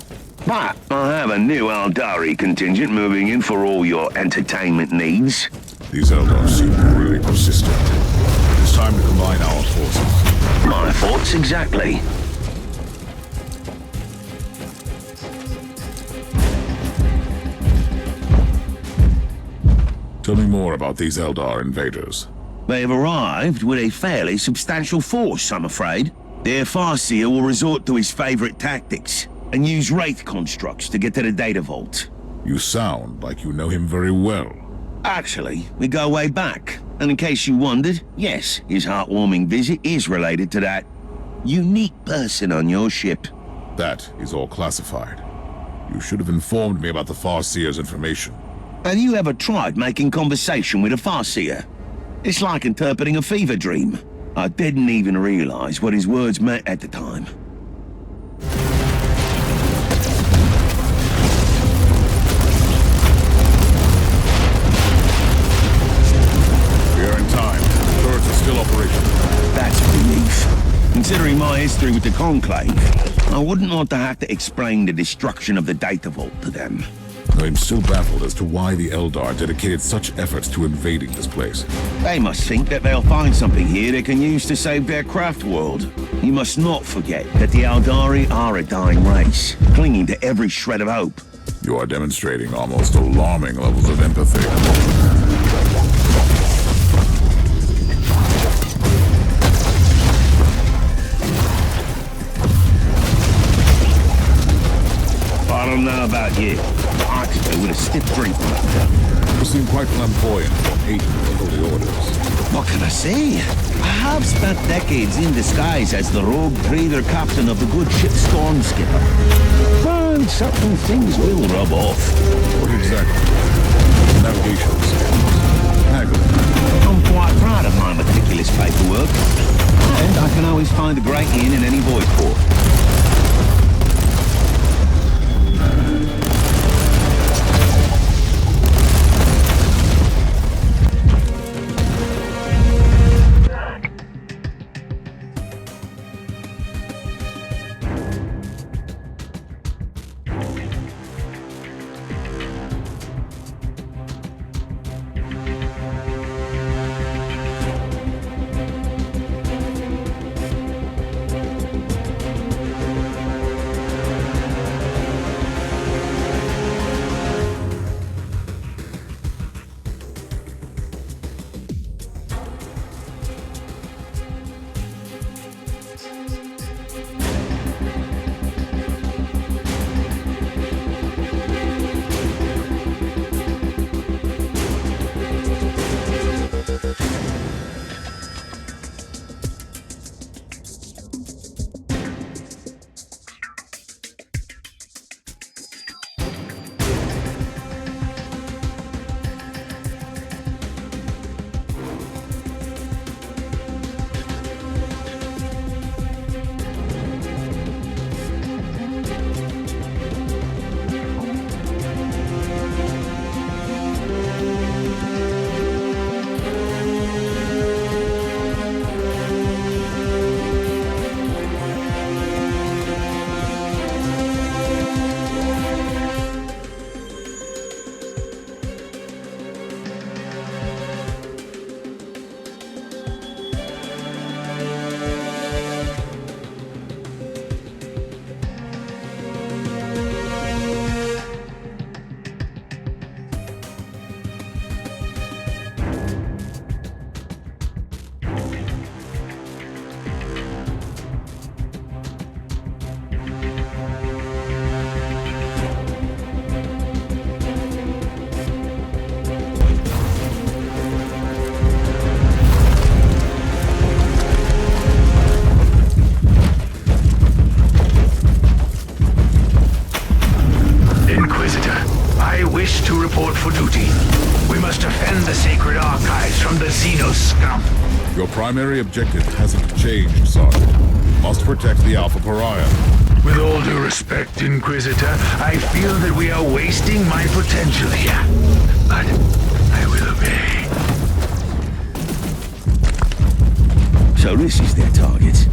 But I have a new Eldari contingent moving in for all your entertainment needs. These Eldar seem really persistent. It's time to combine our forces. My thoughts exactly. Tell me more about these Eldar invaders. They've arrived with a fairly substantial force, I'm afraid. Their Farseer will resort to his favorite tactics and use wraith constructs to get to the data vault. You sound like you know him very well. Actually, we go way back. And in case you wondered, yes, his heartwarming visit is related to that unique person on your ship. That is all classified. You should have informed me about the Farseer's information. Have you ever tried making conversation with a Farseer? It's like interpreting a fever dream. I didn't even realize what his words meant at the time. We are in time. The turrets are still operational. That's a relief. Considering my history with the Conclave, I wouldn't want to have to explain the destruction of the data vault to them. I'm still baffled as to why the Eldar dedicated such efforts to invading this place. They must think that they'll find something here they can use to save their craft world. You must not forget that the Eldari are a dying race, clinging to every shred of hope. You are demonstrating almost alarming levels of empathy. I don't know about you. I could do with a stiff drink. You seem quite flamboyant for hating the Holy Orders. What can I say? I have spent decades in disguise as the rogue trader captain of the good ship Stormskipper. And certain things will rub off. What exactly? Navigation skills. Haggling. I'm quite proud of my meticulous paperwork. And I can always find a great inn in any void port. Your primary objective hasn't changed, Sergeant. Must protect the Alpha Pariah. With all due respect, Inquisitor, I feel that we are wasting my potential here. But I will obey. So this is their target.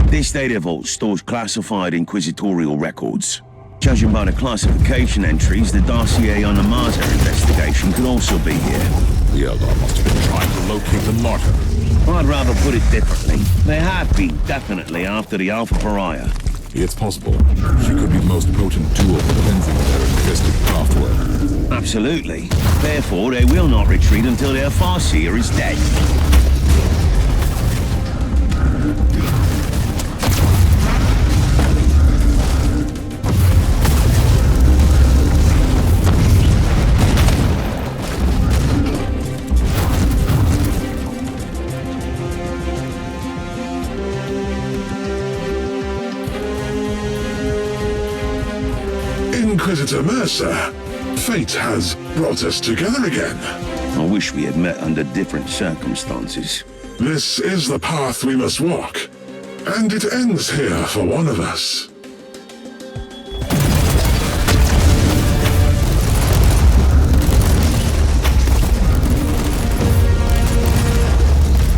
This data vault stores classified inquisitorial records. Judging by the classification entries, the dossier on the Martyr investigation could also be here. The Eldar must have been trying to locate the Martyr. I'd rather put it differently. They have been definitely after the Alpha Pariah. It's possible. She could be the most potent tool for cleansing their infested craftwork. Absolutely. Therefore, they will not retreat until their Farseer is dead. Inquisitor Mercer, fate has brought us together again. I wish we had met under different circumstances. This is the path we must walk, and it ends here for one of us.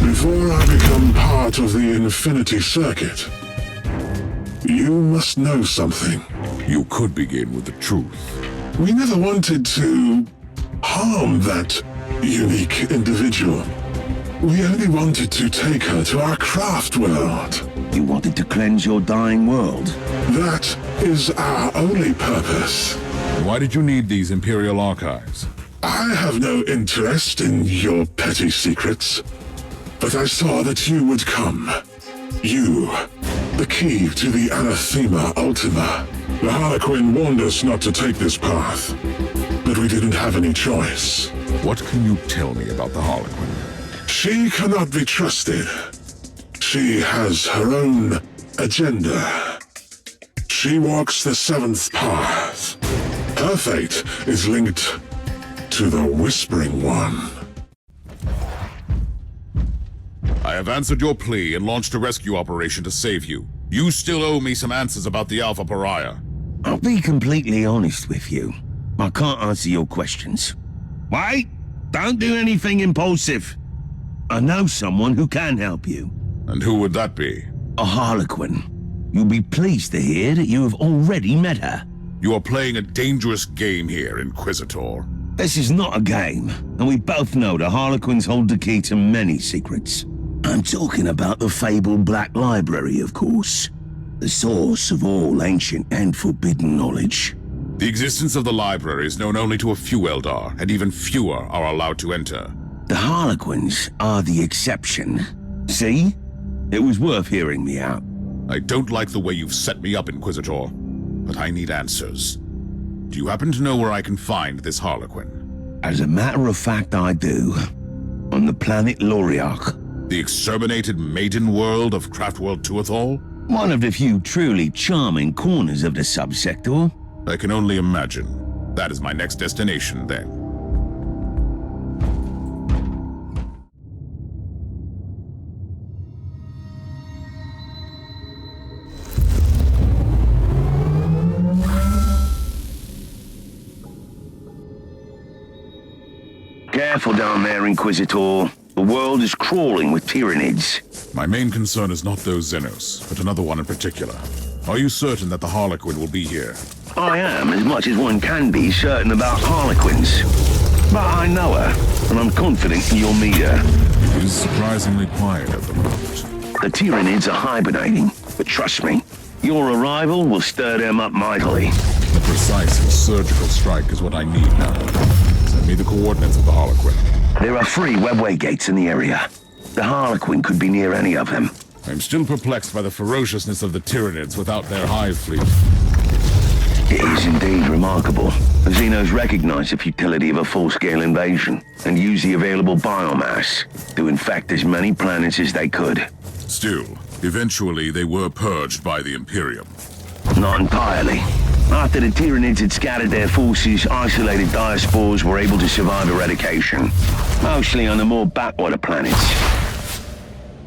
Before I become part of the Infinity Circuit, you must know something. You could begin with the truth. We never wanted to harm that unique individual. We only wanted to take her to our craft world. You wanted to cleanse your dying world? That is our only purpose. Why did you need these Imperial archives? I have no interest in your petty secrets, but I saw that you would come. You, the key to the Anathema Ultima. The Harlequin warned us not to take this path, but we didn't have any choice. What can you tell me about the Harlequin? She cannot be trusted. She has her own agenda. She walks the seventh path. Her fate is linked to the Whispering One. I have answered your plea and launched a rescue operation to save you. You still owe me some answers about the Alpha Pariah. I'll be completely honest with you. I can't answer your questions. Wait! Don't do anything impulsive. I know someone who can help you. And who would that be? A Harlequin. You'll be pleased to hear that you have already met her. You are playing a dangerous game here, Inquisitor. This is not a game, and we both know the Harlequins hold the key to many secrets. I'm talking about the fabled Black Library, of course. The source of all ancient and forbidden knowledge. The existence of the library is known only to a few Eldar, and even fewer are allowed to enter. The Harlequins are the exception. See? It was worth hearing me out. I don't like the way you've set me up, Inquisitor, but I need answers. Do you happen to know where I can find this Harlequin? As a matter of fact, I do. On the planet Loriarch. The exterminated Maiden World of Craftworld Tuathal? One of the few truly charming corners of the subsector. I can only imagine. That is my next destination, then. Careful down there, Inquisitor. The world is crawling with Tyranids. My main concern is not those Xenos, but another one in particular. Are you certain that the Harlequin will be here? I am, as much as one can be, certain about Harlequins. But I know her, and I'm confident you'll meet her. It is surprisingly quiet at the moment. The Tyranids are hibernating, but trust me, your arrival will stir them up mightily. The precise and surgical strike is what I need now. Send me the coordinates of the Harlequin. There are 3 webway gates in the area. The Harlequin could be near any of them. I'm still perplexed by the ferociousness of the Tyranids without their hive fleet. It is indeed remarkable. The Xenos recognize the futility of a full-scale invasion and use the available biomass to infect as many planets as they could. Still, eventually they were purged by the Imperium. Not entirely. After the Tyranids had scattered their forces, isolated diaspores were able to survive eradication. Mostly on the more backwater planets.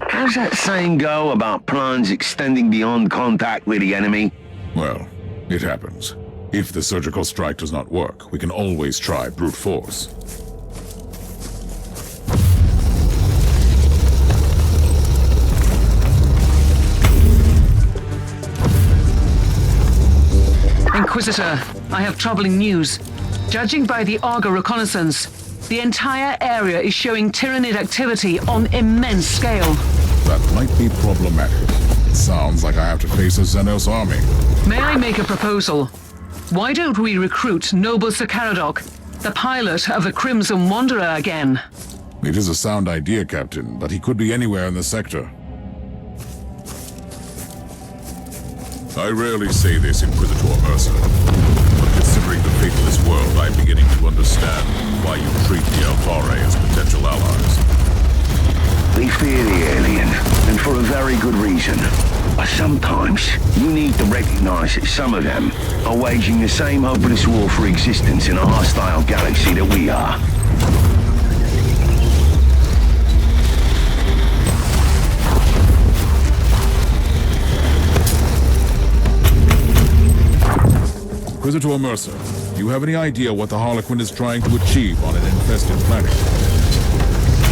How's that saying go about plans extending beyond contact with the enemy? Well, it happens. If the surgical strike does not work, we can always try brute force. Inquisitor, I have troubling news. Judging by the Argo reconnaissance, the entire area is showing Tyranid activity on immense scale. That might be problematic. It sounds like I have to face a Xenos army. May I make a proposal? Why don't we recruit Noble Sakaradok, the pilot of the Crimson Wanderer, again? It is a sound idea, Captain, but he could be anywhere in the sector. I rarely say this, Inquisitor Mercer, but considering the fate of this world, I'm beginning to understand why you treat the Eldar as potential allies. They fear the alien, and for a very good reason. But sometimes, you need to recognize that some of them are waging the same hopeless war for existence in a hostile galaxy that we are. Inquisitor Mercer, do you have any idea what the Harlequin is trying to achieve on an infested planet?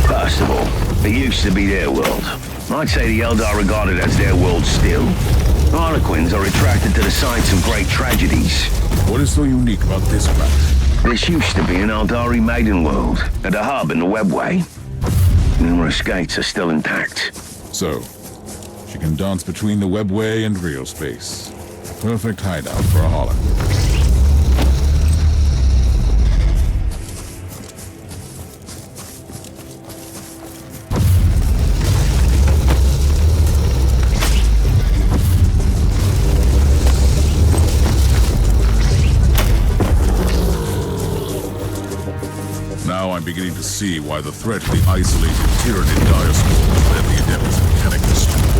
First of all, it used to be their world. I'd say the Eldar regard it as their world still. Harlequins are attracted to the sites of great tragedies. What is so unique about this planet? This used to be an Eldari Maiden World, at a hub in the webway. Numerous gates are still intact. So, she can dance between the webway and real space. Perfect hideout for a Harlequin. Now I'm beginning to see why the threat of the isolated Tyranid diaspora led the Adeptus Mechanicus to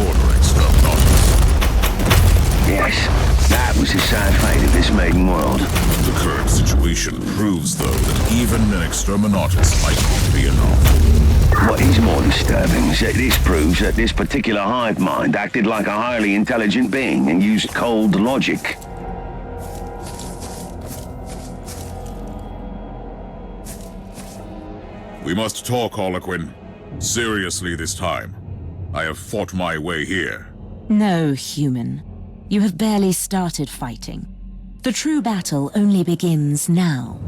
Yes, that was the sad fate of this Maiden World. The current situation proves, though, that even an exterminatus might not be enough. What is more disturbing is that this proves that this particular hive mind acted like a highly intelligent being and used cold logic. We must talk, Harlequin. Seriously this time. I have fought my way here. No, human. You have barely started fighting. The true battle only begins now.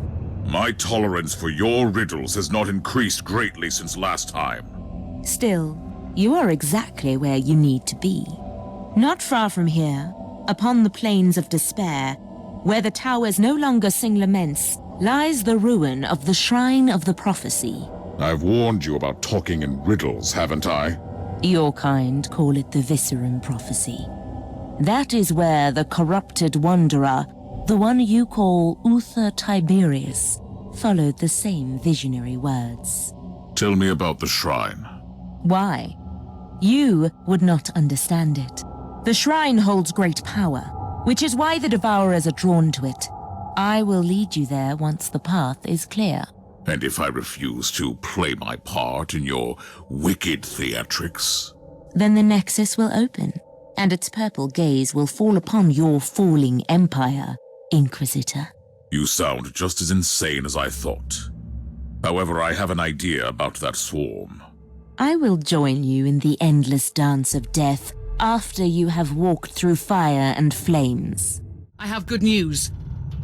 My tolerance for your riddles has not increased greatly since last time. Still, you are exactly where you need to be. Not far from here, upon the plains of despair, where the towers no longer sing laments, lies the ruin of the Shrine of the Prophecy. I've warned you about talking in riddles, haven't I? Your kind call it the Viscerum Prophecy. That is where the corrupted wanderer, the one you call Uther Tiberius, followed the same visionary words. Tell me about the shrine. Why? You would not understand it. The shrine holds great power, which is why the Devourers are drawn to it. I will lead you there once the path is clear. And if I refuse to play my part in your wicked theatrics? Then the Nexus will open, and its purple gaze will fall upon your falling empire, Inquisitor. You sound just as insane as I thought. However, I have an idea about that swarm. I will join you in the endless dance of death after you have walked through fire and flames. I have good news.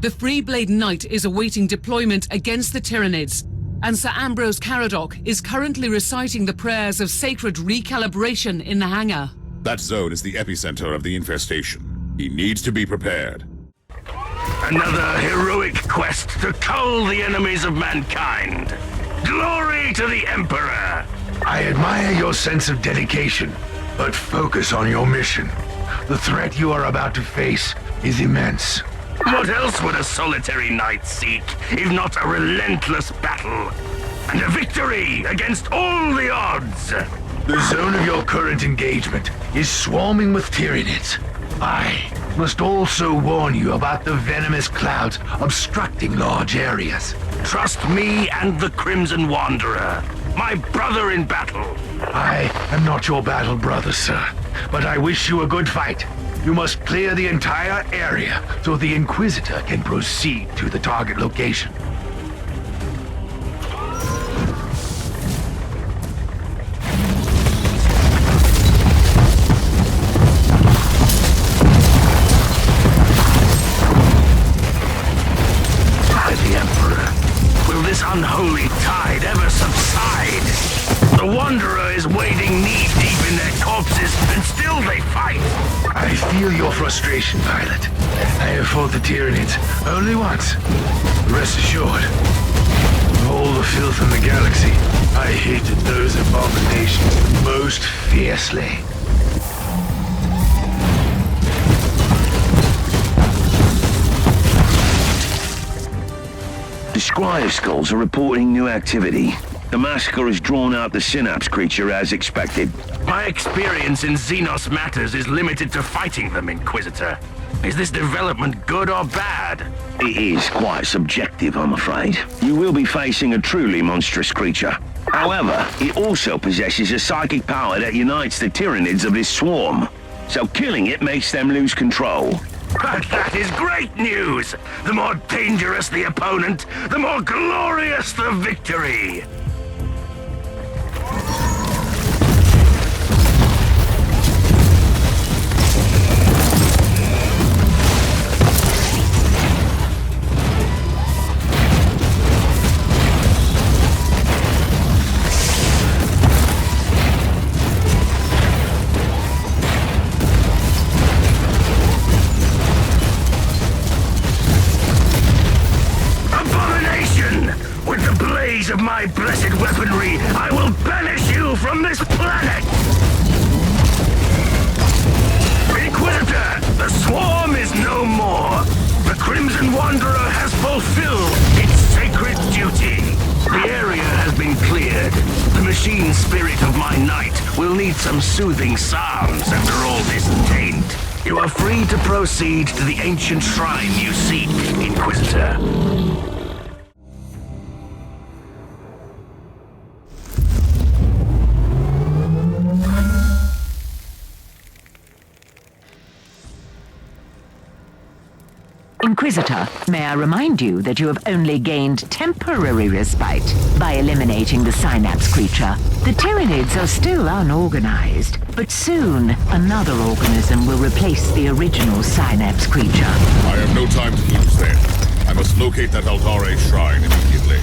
The Freeblade Knight is awaiting deployment against the Tyranids, and Sir Ambrose Caradoc is currently reciting the prayers of sacred recalibration in the hangar. That zone is the epicenter of the infestation. He needs to be prepared. Another heroic quest to cull the enemies of mankind. Glory to the Emperor! I admire your sense of dedication, but focus on your mission. The threat you are about to face is immense. What else would a solitary knight seek, if not a relentless battle? And a victory against all the odds! The zone of your current engagement is swarming with Tyranids. I must also warn you about the venomous clouds obstructing large areas. Trust me and the Crimson Wanderer, my brother in battle. I am not your battle brother, sir, but I wish you a good fight. You must clear the entire area so the Inquisitor can proceed to the target location. By the Emperor, will this unholy tide ever subside? The Wanderer is wading knee-deep in their corpses, and still they fight! I feel your frustration, Pilot. I have fought the Tyranids only once. Rest assured, of all the filth in the galaxy, I hated those abominations most fiercely. The Squire Skulls are reporting new activity. The massacre has drawn out the Synapse creature as expected. My experience in Xenos matters is limited to fighting them, Inquisitor. Is this development good or bad? It is quite subjective, I'm afraid. You will be facing a truly monstrous creature. However, it also possesses a psychic power that unites the Tyranids of this swarm. So killing it makes them lose control. But that is great news! The more dangerous the opponent, the more glorious the victory! Of my blessed weaponry, I will banish you from this planet! Inquisitor, the swarm is no more! The Crimson Wanderer has fulfilled its sacred duty! The area has been cleared. The machine spirit of my knight will need some soothing psalms after all this taint. You are free to proceed to the ancient shrine you seek, Inquisitor. Inquisitor, may I remind you that you have only gained temporary respite by eliminating the synapse creature. The Tyranids are still unorganized, but soon another organism will replace the original synapse creature. I have no time to lose then. I must locate that Eldar shrine immediately.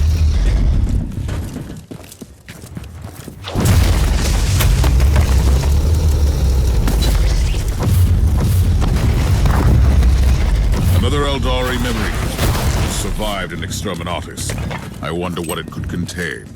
Another Eldar memory crystal survived an exterminatus. I wonder what it could contain.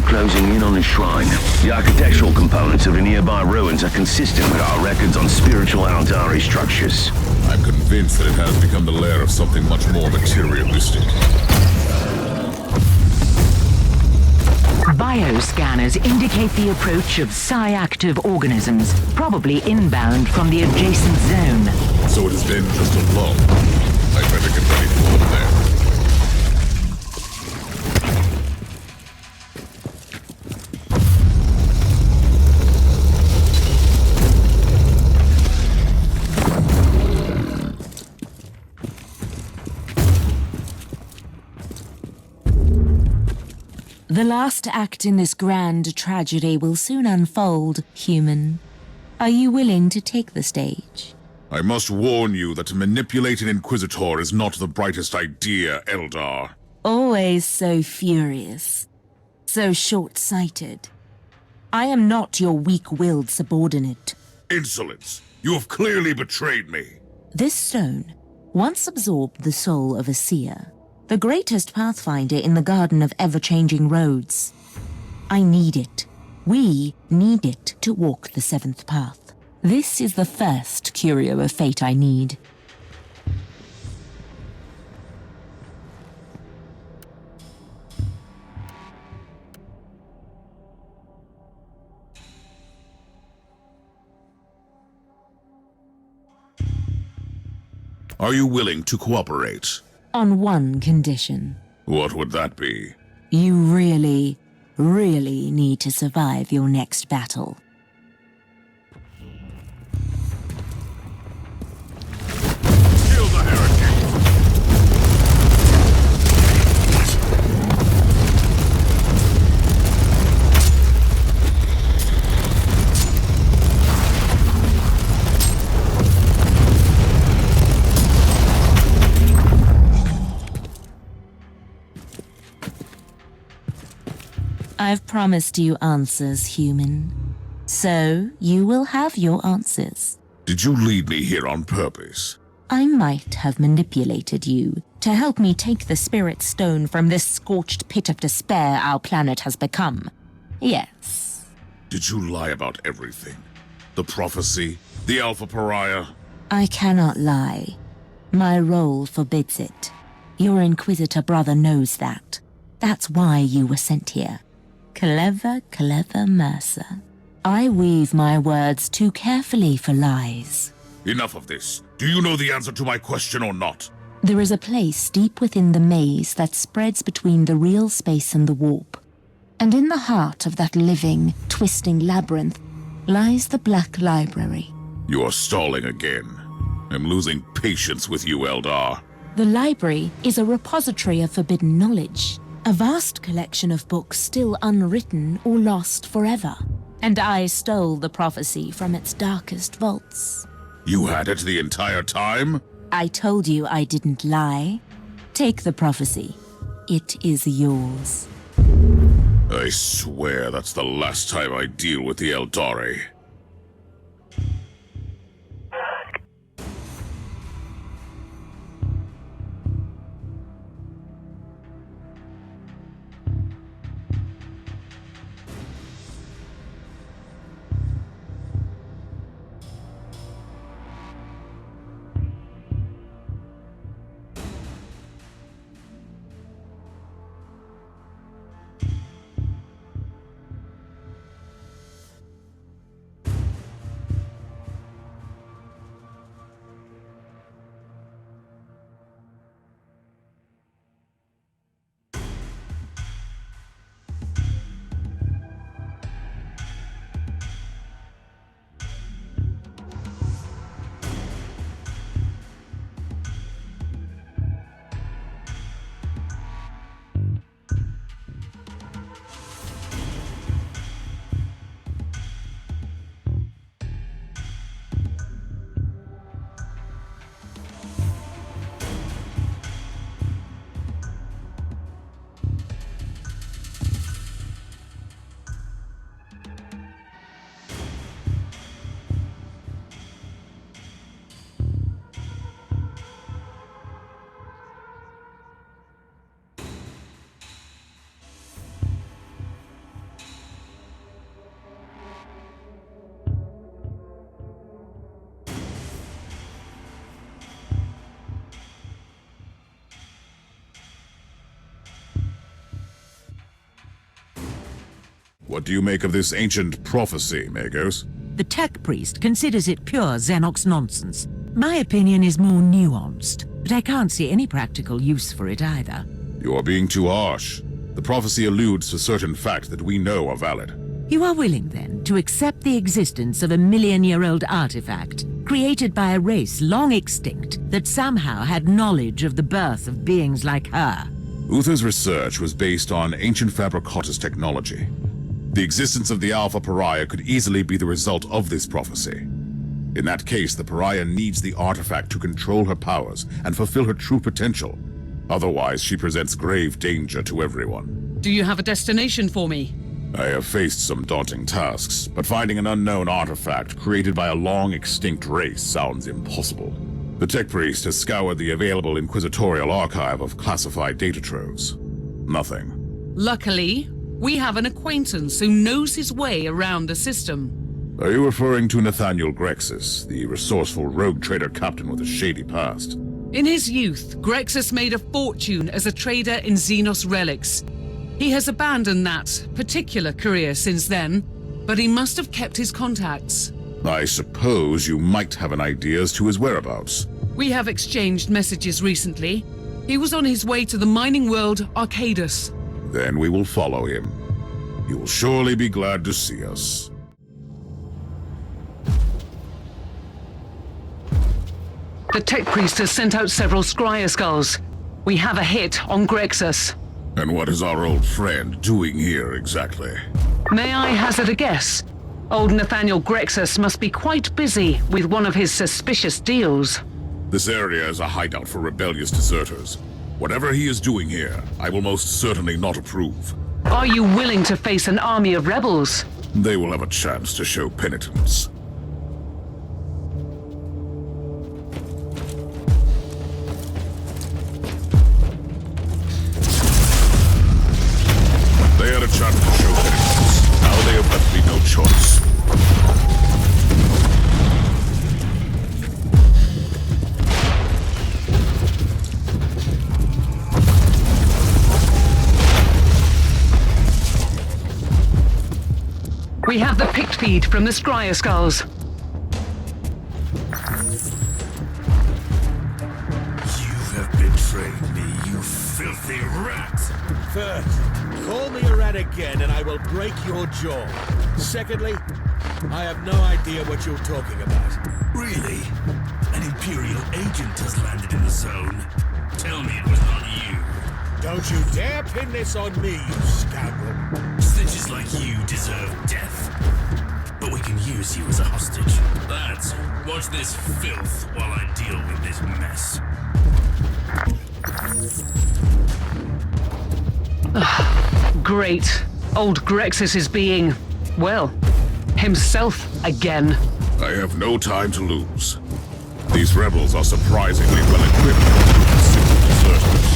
Closing in on the shrine. The architectural components of the nearby ruins are consistent with our records on spiritual Eldari structures. I'm convinced that it has become the lair of something much more materialistic. Bioscanners indicate the approach of psi-active organisms, probably inbound from the adjacent zone. So it has been just a lull. I'd better get ready for them there. The last act in this grand tragedy will soon unfold, human. Are you willing to take the stage? I must warn you that to manipulate an Inquisitor is not the brightest idea, Eldar. Always so furious. So short-sighted. I am not your weak-willed subordinate. Insolence! You have clearly betrayed me. This stone once absorbed the soul of a seer. The greatest pathfinder in the Garden of Ever-Changing Roads. I need it. We need it to walk the seventh path. This is the first curio of fate I need. Are you willing to cooperate? On one condition. What would that be? You really, really need to survive your next battle. Kill the heretic! I've promised you answers, human. So, you will have your answers. Did you lead me here on purpose? I might have manipulated you to help me take the spirit stone from this scorched pit of despair our planet has become. Yes. Did you lie about everything? The prophecy? The Alpha Pariah? I cannot lie. My role forbids it. Your Inquisitor brother knows that. That's why you were sent here. Clever, clever Mercer. I weave my words too carefully for lies. Enough of this. Do you know the answer to my question or not? There is a place deep within the maze that spreads between the real space and the warp. And in the heart of that living, twisting labyrinth lies the Black Library. You are stalling again. I'm losing patience with you, Eldar. The library is a repository of forbidden knowledge. A vast collection of books still unwritten or lost forever. And I stole the prophecy from its darkest vaults. You had it the entire time? I told you I didn't lie. Take the prophecy. It is yours. I swear that's the last time I deal with the Eldari. What do you make of this ancient prophecy, Magos? The tech priest considers it pure Xenox nonsense. My opinion is more nuanced, but I can't see any practical use for it either. You are being too harsh. The prophecy alludes to certain facts that we know are valid. You are willing, then, to accept the existence of a million-year-old artifact, created by a race long extinct, that somehow had knowledge of the birth of beings like her? Uther's research was based on ancient Fabricatus technology. The existence of the Alpha Pariah could easily be the result of this prophecy. In that case, the Pariah needs the artifact to control her powers and fulfill her true potential. Otherwise, she presents grave danger to everyone. Do you have a destination for me? I have faced some daunting tasks, but finding an unknown artifact created by a long-extinct race sounds impossible. The tech priest has scoured the available inquisitorial archive of classified data troves. Nothing. Luckily, we have an acquaintance who knows his way around the system. Are you referring to Nathaniel Grexus, the resourceful rogue trader captain with a shady past? In his youth, Grexus made a fortune as a trader in Xenos relics. He has abandoned that particular career since then, but he must have kept his contacts. I suppose you might have an idea as to his whereabouts. We have exchanged messages recently. He was on his way to the mining world Arcadus. Then we will follow him. He will surely be glad to see us. The tech priest has sent out several scryer skulls. We have a hit on Grexus. And what is our old friend doing here exactly? May I hazard a guess? Old Nathaniel Grexus must be quite busy with one of his suspicious deals. This area is a hideout for rebellious deserters. Whatever he is doing here, I will most certainly not approve. Are you willing to face an army of rebels? They will have a chance to show penitence. They had a chance to show penitence. Now they have left me no choice. We have the picked feed from the Scryer Skulls. You have betrayed me, you filthy rat! First, call me a rat again and I will break your jaw. Secondly, I have no idea what you're talking about. Really? An Imperial agent has landed in the zone. Tell me it was not you. Don't you dare pin this on me, you scoundrel. Snitches like you deserve death. But we can use you as a hostage. Lads, watch this filth while I deal with this mess. Great. Old Grexis is being, well, himself again. I have no time to lose. These rebels are surprisingly well equipped. Simple deserters.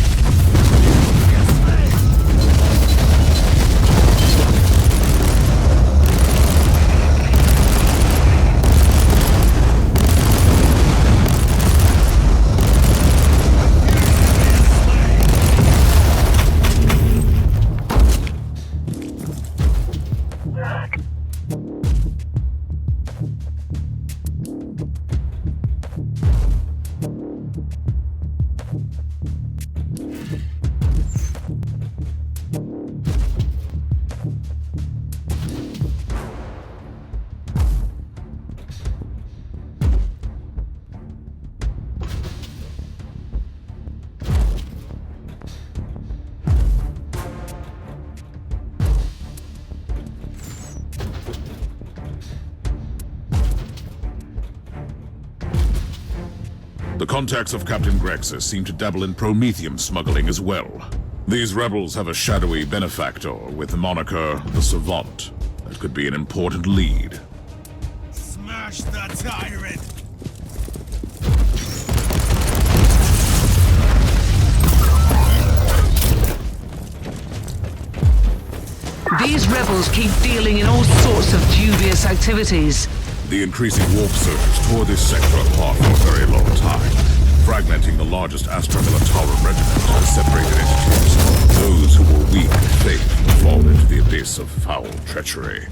The contacts of Captain Grexis seem to dabble in promethium smuggling as well. These rebels have a shadowy benefactor with the moniker the Savant that could be an important lead. Smash the tyrant! These rebels keep dealing in all sorts of dubious activities. The increasing warp surges tore this sector apart for a very long time, fragmenting the largest Astra Militarum regiment into separated entities. Those who were weak in faith fall into the abyss of foul treachery.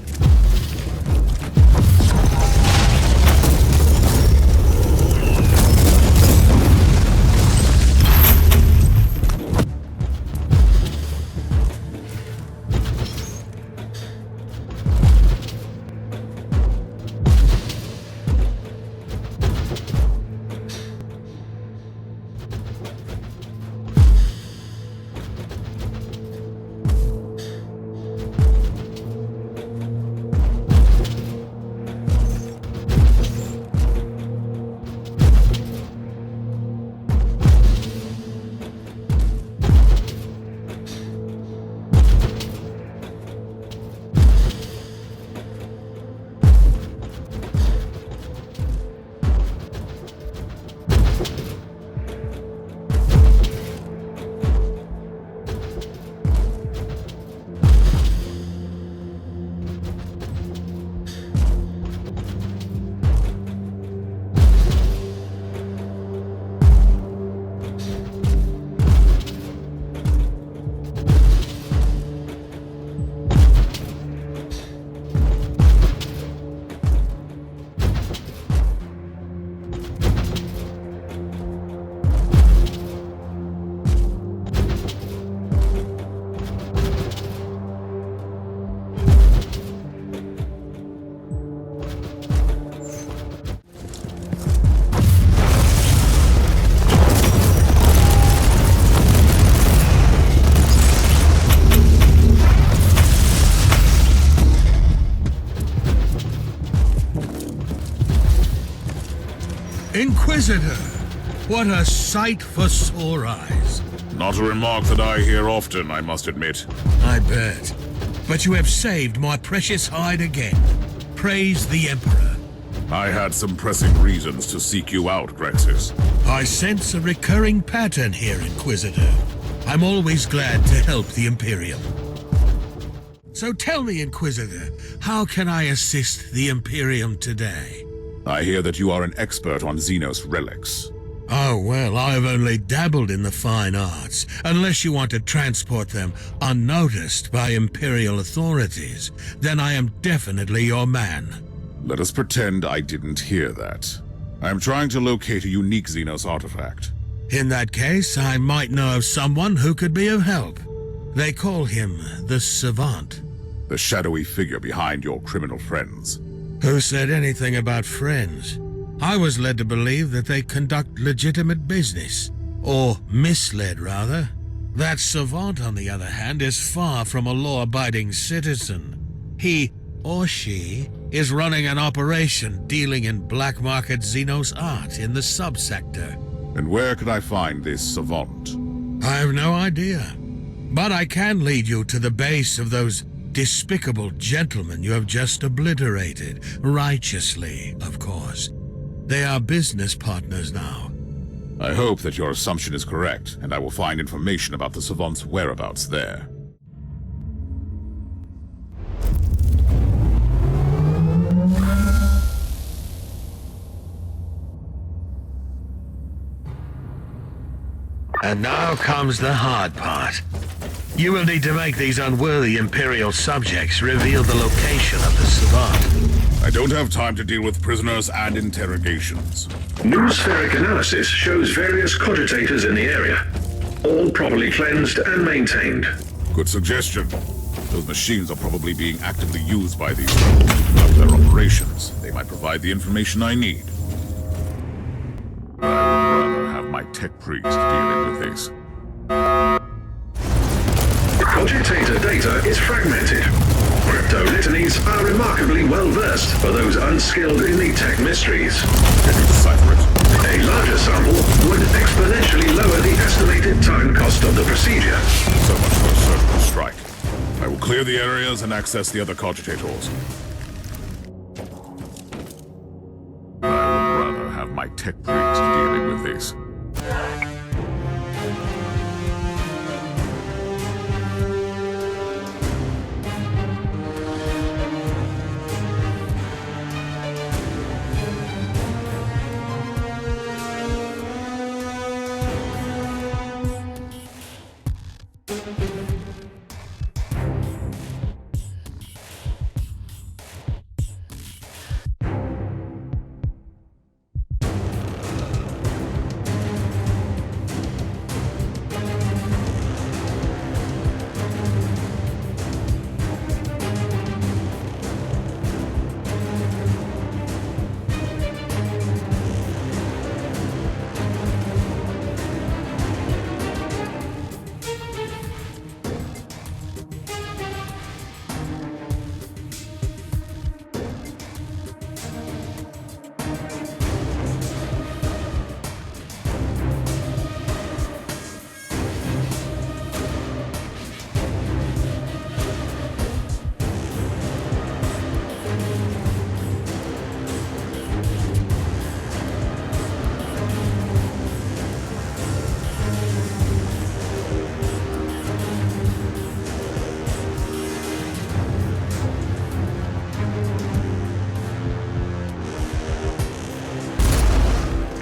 Inquisitor! What a sight for sore eyes. Not a remark that I hear often, I must admit. I bet. But you have saved my precious hide again. Praise the Emperor. I had some pressing reasons to seek you out, Grexis. I sense a recurring pattern here, Inquisitor. I'm always glad to help the Imperium. So tell me, Inquisitor, how can I assist the Imperium today? I hear that you are an expert on Xenos relics. Oh, well, I've only dabbled in the fine arts. Unless you want to transport them unnoticed by Imperial authorities, then I am definitely your man. Let us pretend I didn't hear that. I am trying to locate a unique Xenos artifact. In that case, I might know of someone who could be of help. They call him the Savant. The shadowy figure behind your criminal friends. Who said anything about friends? I was led to believe that they conduct legitimate business. Or misled, rather. That Savant, on the other hand, is far from a law-abiding citizen. He, or she, is running an operation dealing in black market Xenos art in the subsector. And where could I find this Savant? I have no idea. But I can lead you to the base of those despicable gentlemen you have just obliterated. Righteously, of course. They are business partners now. I hope that your assumption is correct, and I will find information about the Savant's whereabouts there. And now comes the hard part. You will need to make these unworthy Imperial subjects reveal the location of the Savant. I don't have time to deal with prisoners and interrogations. Noospheric analysis shows various cogitators in the area, all properly cleansed and maintained. Good suggestion. Those machines are probably being actively used by these rebels to conduct their operations. They might provide the information I need. I would rather have my tech priest dealing with this. Cogitator data is fragmented. Crypto litanies are remarkably well-versed for those unskilled in the tech mysteries. Can you decipher it? A larger sample would exponentially lower the estimated time cost of the procedure. So much for a surgical strike. I will clear the areas and access the other cogitators. I would rather have my tech priest dealing with this.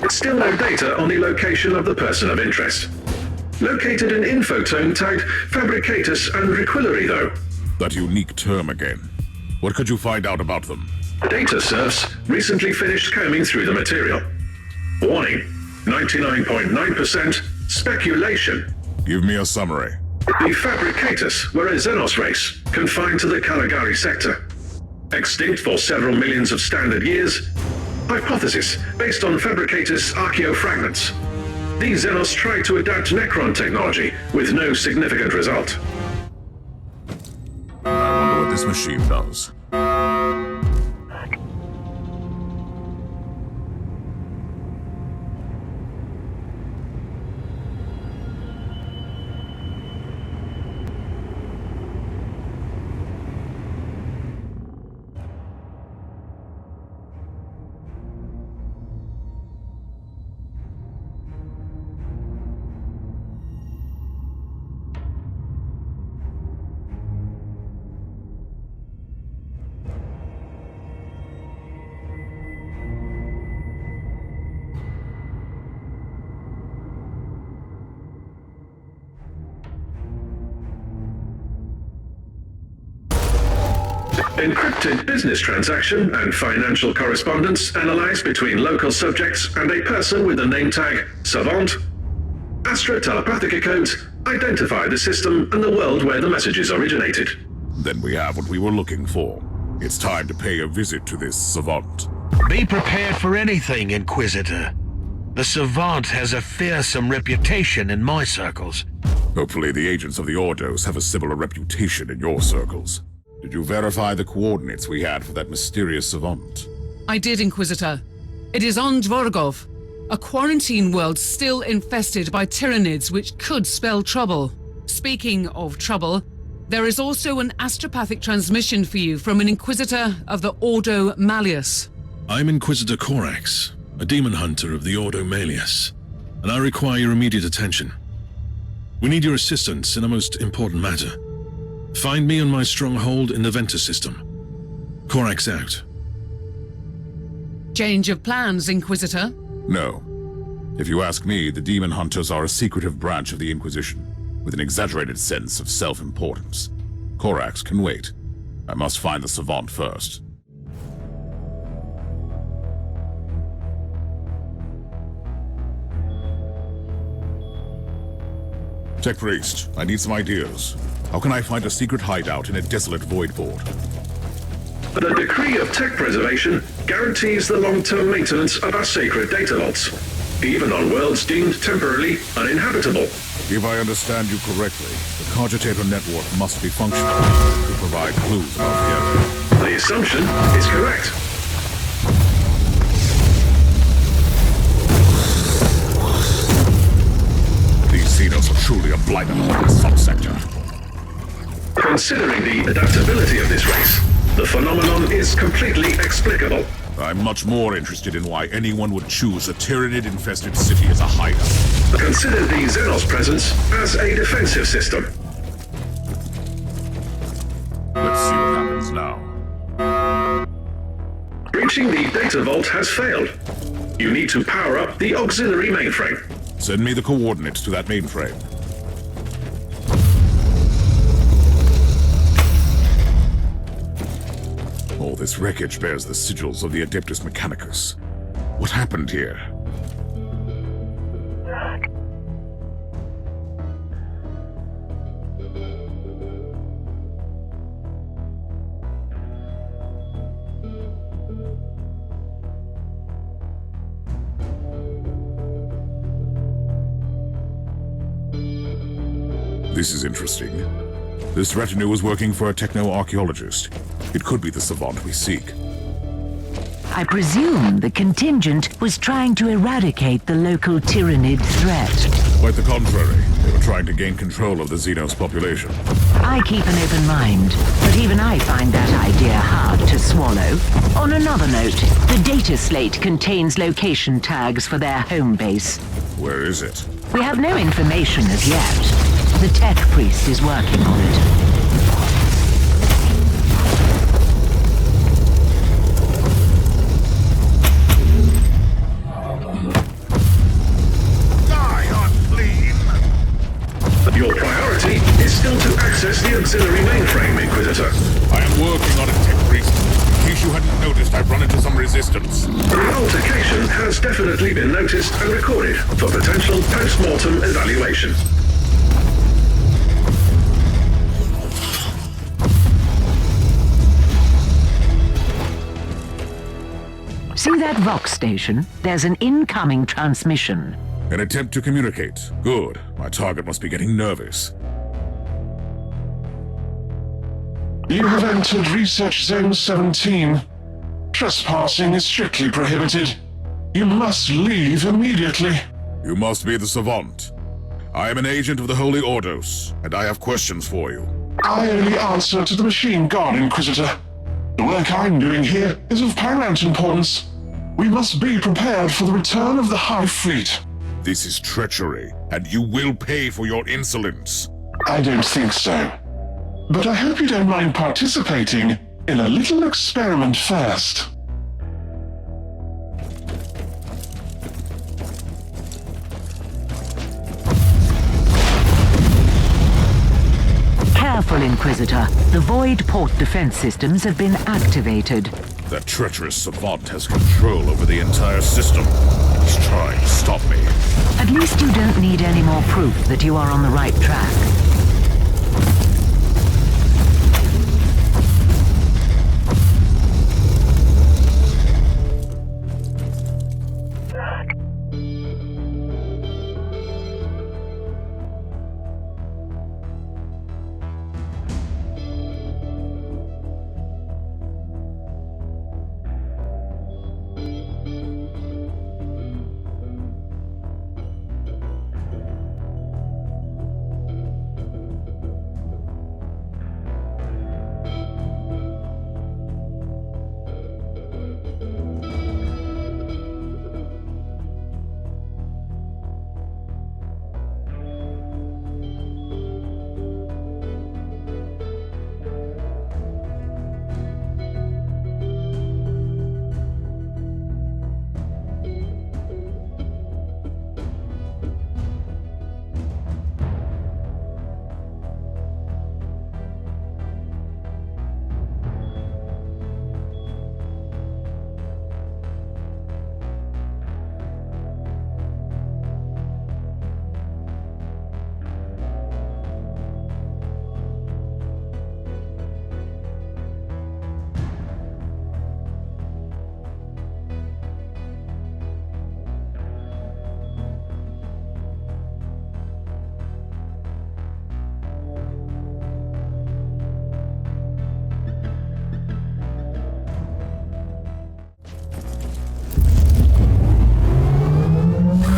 Still no data on the location of the person of interest. Located an infotone tagged Fabricatus and Requillery, though. That unique term again. What could you find out about them? Data serfs recently finished combing through the material. Warning, 99.9% speculation. Give me a summary. The Fabricatus were a Xenos race, confined to the Caligari sector. Extinct for several millions of standard years. Hypothesis based on Fabricatus archaeofragments. These Xenos tried to adapt Necron technology with no significant result. I wonder what this machine does. Encrypted business transaction and financial correspondence analyzed between local subjects and a person with the name tag Savant. Astra telepathic codes identify the system and the world where the messages originated. Then we have what we were looking for. It's time to pay a visit to this Savant. Be prepared for anything, Inquisitor. The Savant has a fearsome reputation in my circles. Hopefully the agents of the Ordos have a similar reputation in your circles. Did you verify the coordinates we had for that mysterious Savant? I did, Inquisitor. It is on Dvorgov, a quarantine world still infested by Tyranids which could spell trouble. Speaking of trouble, there is also an astropathic transmission for you from an Inquisitor of the Ordo Malleus. I'm Inquisitor Corax, a demon hunter of the Ordo Malleus, and I require your immediate attention. We need your assistance in a most important matter. Find me on my stronghold in the Ventus system. Corax out. Change of plans, Inquisitor? No. If you ask me, the demon hunters are a secretive branch of the Inquisition, with an exaggerated sense of self-importance. Corax can wait. I must find the Savant first. Tech Priest, I need some ideas. How can I find a secret hideout in a desolate void void? The decree of tech preservation guarantees the long-term maintenance of our sacred data vaults, even on worlds deemed temporarily uninhabitable. If I understand you correctly, the Cogitator network must be functional to provide clues about the area. The assumption is correct. These Xenos are truly a blight upon the subsector. Considering the adaptability of this race, the phenomenon is completely explicable. I'm much more interested in why anyone would choose a Tyranid-infested city as a hideout. Consider the Xenos presence as a defensive system. Let's see what happens now. Breaching the data vault has failed. You need to power up the auxiliary mainframe. Send me the coordinates to that mainframe. All this wreckage bears the sigils of the Adeptus Mechanicus. What happened here? This is interesting. This retinue is working for a techno-archaeologist. It could be the Savant we seek. I presume the contingent was trying to eradicate the local Tyranid threat. Quite the contrary. They were trying to gain control of the Xenos population. I keep an open mind, but even I find that idea hard to swallow. On another note, the data slate contains location tags for their home base. Where is it? We have no information as yet. The Tech Priest is working on it. Your priority is still to access the auxiliary mainframe, Inquisitor. I am working on it, Tech Priest. In case you hadn't noticed, I've run into some resistance. The altercation has definitely been noticed and recorded for potential post-mortem evaluation. See that Vox station? There's an incoming transmission. An attempt to communicate. Good. My target must be getting nervous. You have entered Research Zone 17. Trespassing is strictly prohibited. You must leave immediately. You must be the Savant. I am an agent of the Holy Ordos, and I have questions for you. I only answer to the Machine God, Inquisitor. The work I'm doing here is of paramount importance. We must be prepared for the return of the High Fleet. This is treachery, and you will pay for your insolence. I don't think so. But I hope you don't mind participating in a little experiment first. careful, Inquisitor. The Void Port defense systems have been activated. That treacherous Savant has control over the entire system. He's trying to stop me. At least you don't need any more proof that you are on the right track.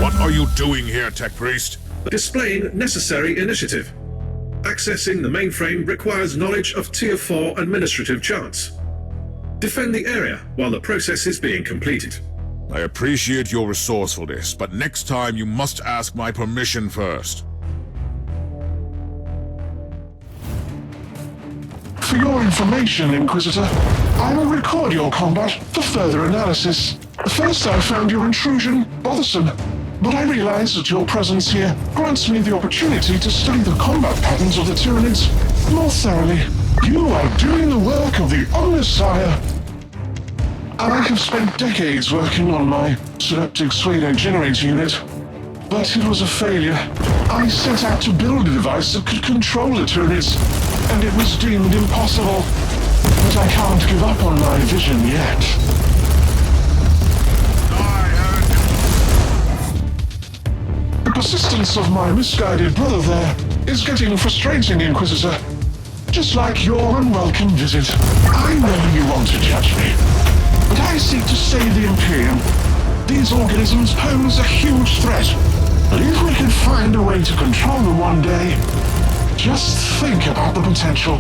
What are you doing here, Tech Priest? Displaying necessary initiative. Accessing the mainframe requires knowledge of Tier 4 administrative charts. Defend the area while the process is being completed. I appreciate your resourcefulness, but next time you must ask my permission first. For your information, Inquisitor, I will record your combat for further analysis. First, I found your intrusion bothersome, but I realize that your presence here grants me the opportunity to study the combat patterns of the Tyranids more thoroughly. You are doing the work of the Omnissiah. I have spent decades working on my synaptic pseudo generator unit, but it was a failure. I set out to build a device that could control the Tyranids, and it was deemed impossible. But I can't give up on my vision yet. The persistence of my misguided brother there is getting frustrating, Inquisitor. Just like your unwelcome visit. I know you want to judge me, but I seek to save the Imperium. These organisms pose a huge threat, but if we can find a way to control them one day, just think about the potential.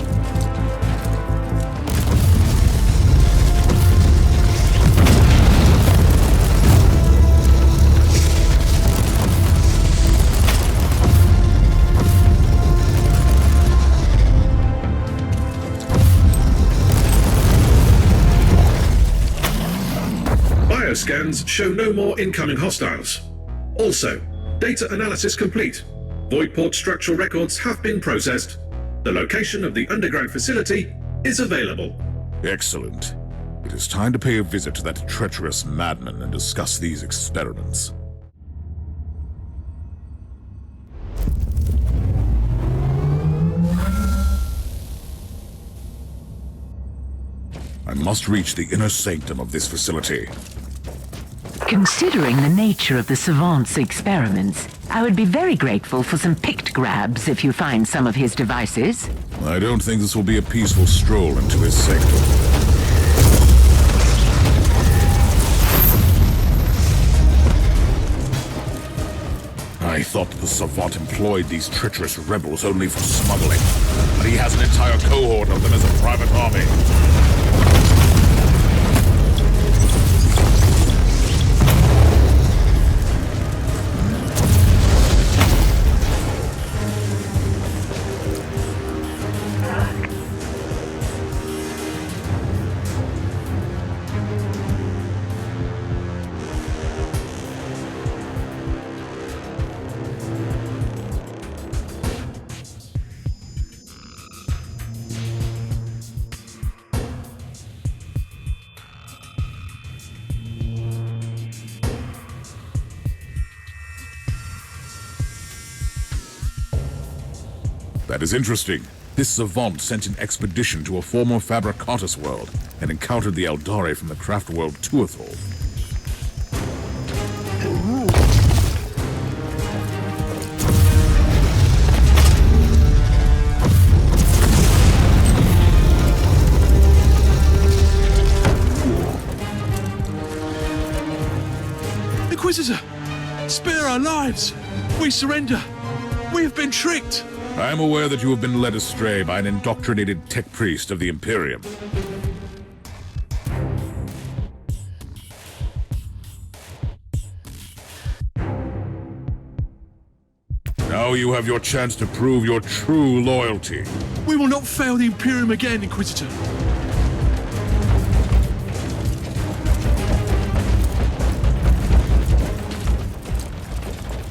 Bioscans show no more incoming hostiles. Also, data analysis complete. Voidport structural records have been processed. The location of the underground facility is available. Excellent. It is time to pay a visit to that treacherous madman and discuss these experiments. I must reach the inner sanctum of this facility. Considering the nature of the Savant's experiments, I would be very grateful for some picked grabs if you find some of his devices. I don't think this will be a peaceful stroll into his sanctum. I thought the Savant employed these treacherous rebels only for smuggling, but he has an entire cohort of them as a private army. That is interesting. This Savant sent an expedition to a former Fabricatus world and encountered the Eldar from the craft world Tuathal. Inquisitor! Spare our lives! We surrender! We have been tricked! I am aware that you have been led astray by an indoctrinated tech priest of the Imperium. Now you have your chance to prove your true loyalty. We will not fail the Imperium again, Inquisitor.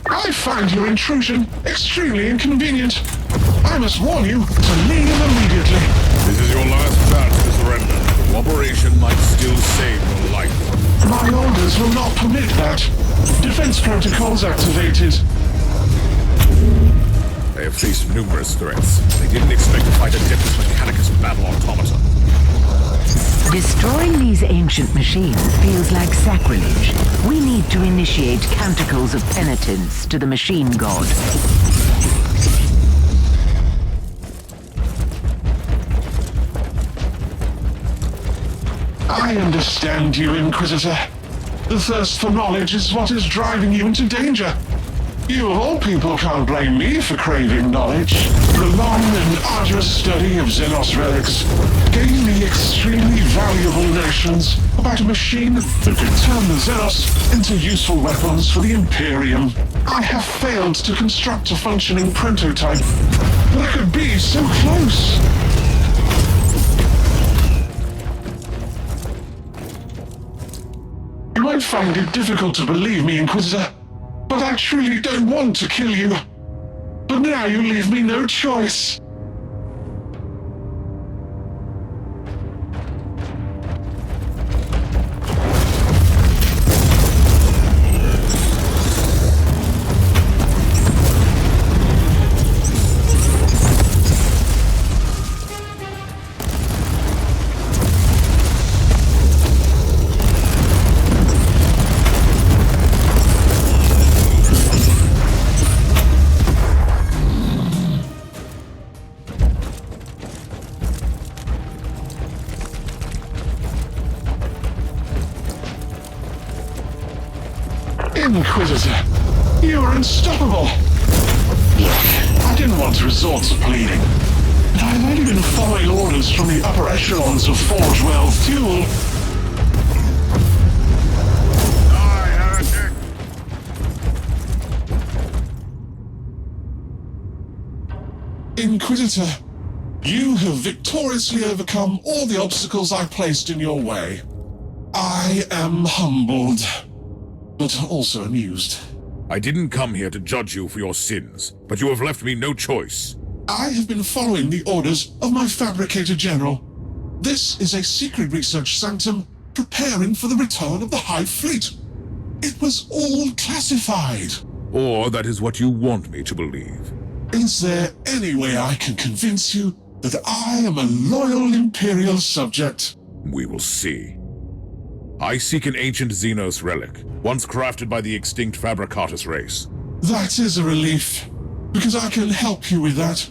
I find your intrusion extremely inconvenient. I must warn you to leave immediately. This is your last chance to surrender. Cooperation might still save your life. My orders will not permit that. Defense protocols activated. They have faced numerous threats. They didn't expect to fight Adeptus Mechanicus battle automata. Destroying these ancient machines feels like sacrilege. We need to initiate canticles of penitence to the machine god. I understand you, Inquisitor. The thirst for knowledge is what is driving you into danger. You of all people can't blame me for craving knowledge. The long and arduous study of Xenos relics gave me extremely valuable notions about a machine that could turn the Xenos into useful weapons for the Imperium. I have failed to construct a functioning prototype, but I could be so close. You might find it difficult to believe me, Inquisitor, but I truly don't want to kill you. But now you leave me no choice. Inquisitor, you are unstoppable. Look, I didn't want to resort to pleading, but I've only been following orders from the upper echelons of Forge World Fuel. Inquisitor, you have victoriously overcome all the obstacles I placed in your way. I am humbled, but also amused. I didn't come here to judge you for your sins, but you have left me no choice. I have been following the orders of my Fabricator General. This is a secret research sanctum preparing for the return of the High Fleet. It was all classified. Or that is what you want me to believe. Is there any way I can convince you that I am a loyal Imperial subject? We will see. I seek an ancient Xenos relic, once crafted by the extinct Fabricatus race. That is a relief, because I can help you with that.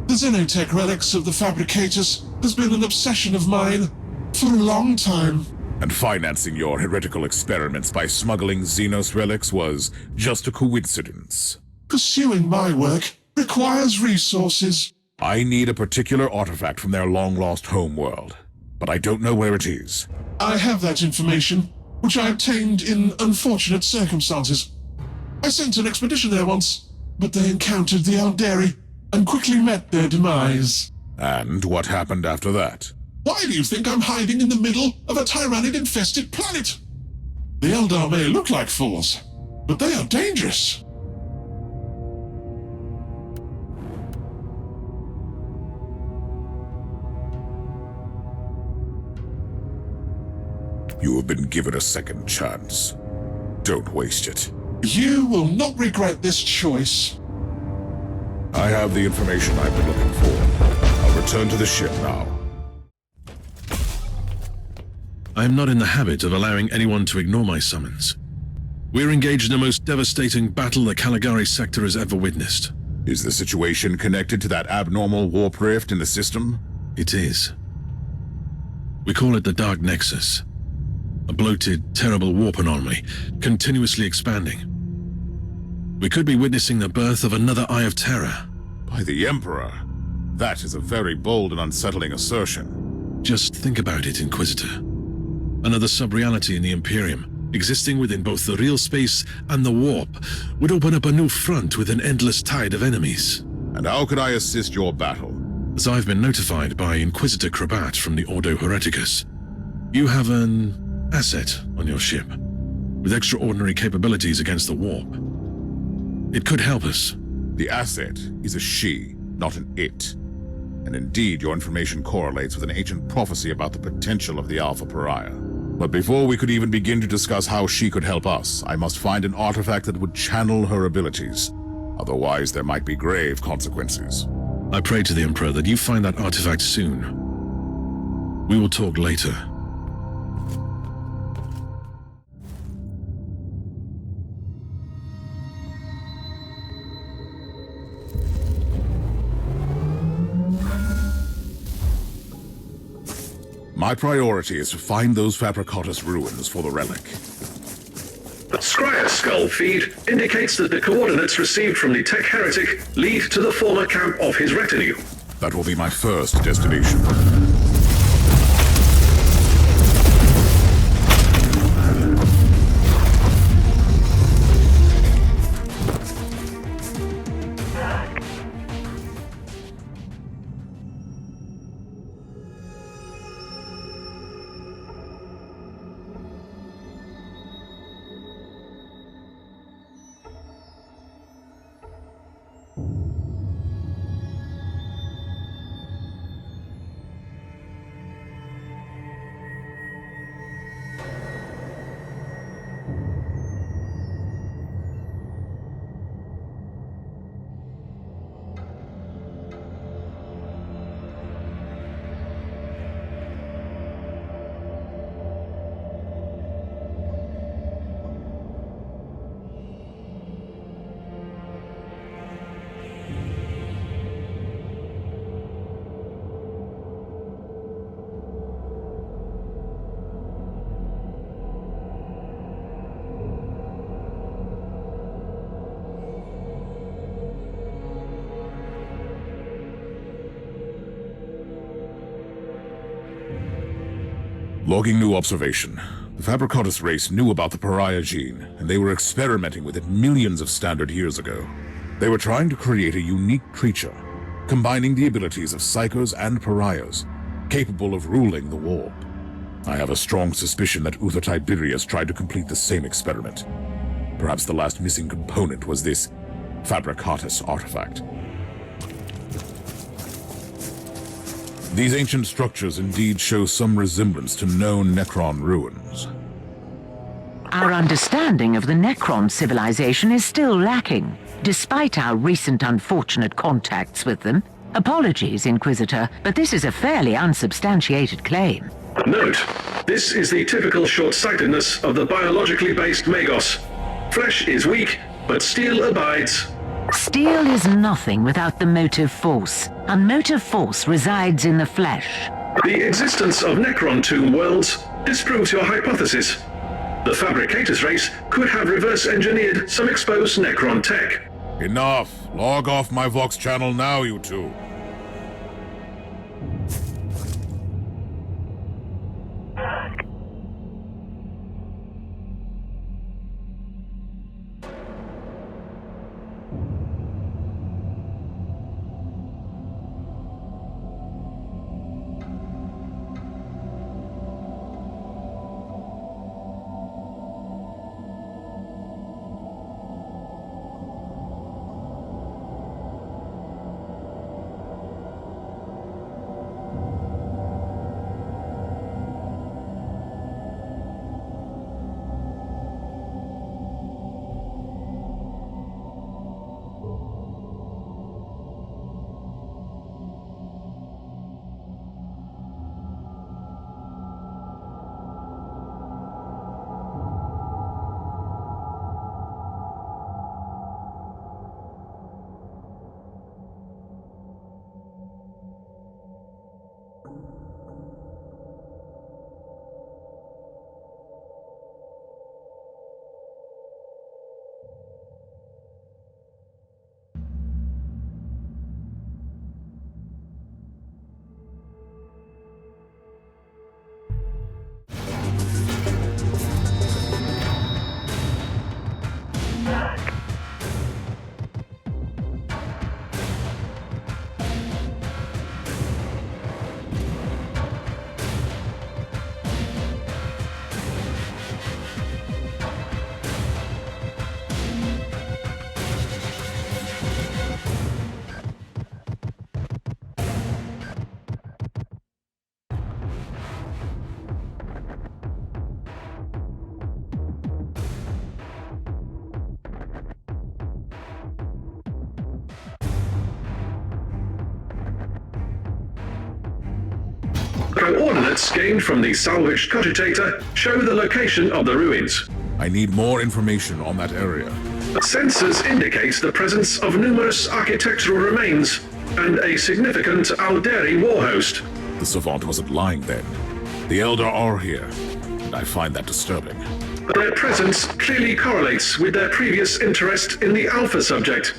The Xenotech relics of the Fabricators has been an obsession of mine for a long time. And financing your heretical experiments by smuggling Xenos relics was just a coincidence. Pursuing my work requires resources. I need a particular artifact from their long-lost home world, but I don't know where it is. I have that information, which I obtained in unfortunate circumstances. I sent an expedition there once, but they encountered the Eldar and quickly met their demise. And what happened after that? Why do you think I'm hiding in the middle of a tyrannid-infested planet? The Eldar may look like fools, but they are dangerous. You have been given a second chance. Don't waste it. You will not regret this choice. I have the information I've been looking for. I'll return to the ship now. I am not in the habit of allowing anyone to ignore my summons. We're engaged in the most devastating battle the Caligari sector has ever witnessed. Is the situation connected to that abnormal warp rift in the system? It is. We call it the Dark Nexus. A bloated, terrible warp anomaly, continuously expanding. We could be witnessing the birth of another Eye of Terror. By the Emperor? That is a very bold and unsettling assertion. Just think about it, Inquisitor. Another sub-reality in the Imperium, existing within both the real space and the warp, would open up a new front with an endless tide of enemies. And how could I assist your battle? As I've been notified by Inquisitor Krabat from the Ordo Hereticus, you have an asset on your ship, with extraordinary capabilities against the warp. It could help us. The asset is a she, not an it. And indeed, your information correlates with an ancient prophecy about the potential of the Alpha Pariah. But before we could even begin to discuss how she could help us, I must find an artifact that would channel her abilities. Otherwise, there might be grave consequences. I pray to the Emperor that you find that artifact soon. We will talk later. My priority is to find those Fabricatus ruins for the relic. The Scryer skull feed indicates that the coordinates received from the tech heretic lead to the former camp of his retinue. That will be my first destination. Logging new observation. The Fabricatus race knew about the Pariah gene, and they were experimenting with it millions of standard years ago. They were trying to create a unique creature, combining the abilities of Psychers and Pariahs, capable of ruling the warp. I have a strong suspicion that Uther Tiberius tried to complete the same experiment. Perhaps the last missing component was this Fabricatus artifact. These ancient structures indeed show some resemblance to known Necron ruins. Our understanding of the Necron civilization is still lacking, despite our recent unfortunate contacts with them. Apologies, Inquisitor, but this is a fairly unsubstantiated claim. Note, this is the typical short-sightedness of the biologically based Magos. Flesh is weak, but steel abides. Steel is nothing without the motive force, and motive force resides in the flesh. The existence of Necron tomb worlds disproves your hypothesis. The Fabricatus race could have reverse-engineered some exposed Necron tech. Enough! Log off my Vox channel now, you two. Coordinates gained from the salvaged cogitator show the location of the ruins. I need more information on that area. Sensors indicate the presence of numerous architectural remains and a significant Alderi war host. The Savant wasn't lying then. The Eldar are here, and I find that disturbing. Their presence clearly correlates with their previous interest in the Alpha subject.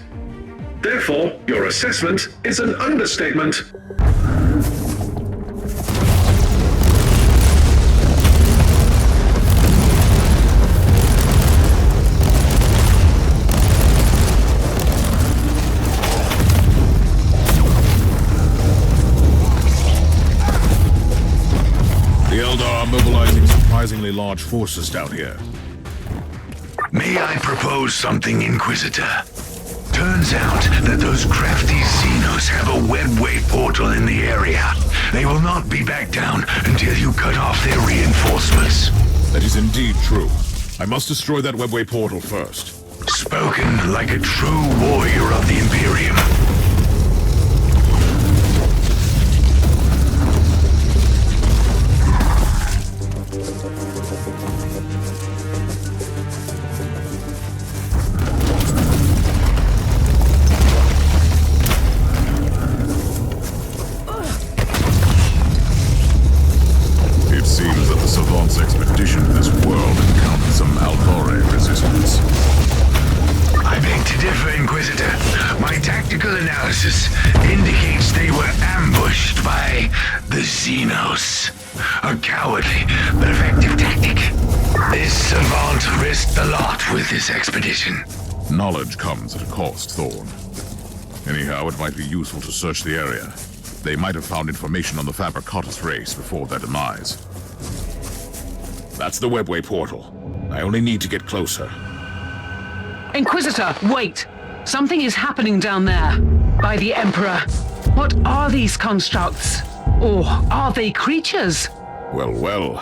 Therefore, your assessment is an understatement. The Eldar are mobilizing surprisingly large forces down here. May I propose something, Inquisitor? Turns out that those crafty Xenos have a webway portal in the area. They will not be back down until you cut off their reinforcements. That is indeed true. I must destroy that webway portal first. Spoken like a true warrior of the Imperium. It seems that the Savant's expedition to this world encountered some Aldore resistance. I beg to differ, Inquisitor. My tactical analysis indicates they were ambushed by the Xenos. A cowardly but effective tactic. This Savant risked a lot with this expedition. Knowledge comes at a cost, Thorn. Anyhow, it might be useful to search the area. They might have found information on the Fabricatus race before their demise. That's the webway portal. I only need to get closer. Inquisitor, wait! Something is happening down there, by the Emperor. What are these constructs? Or are they creatures? Well, well.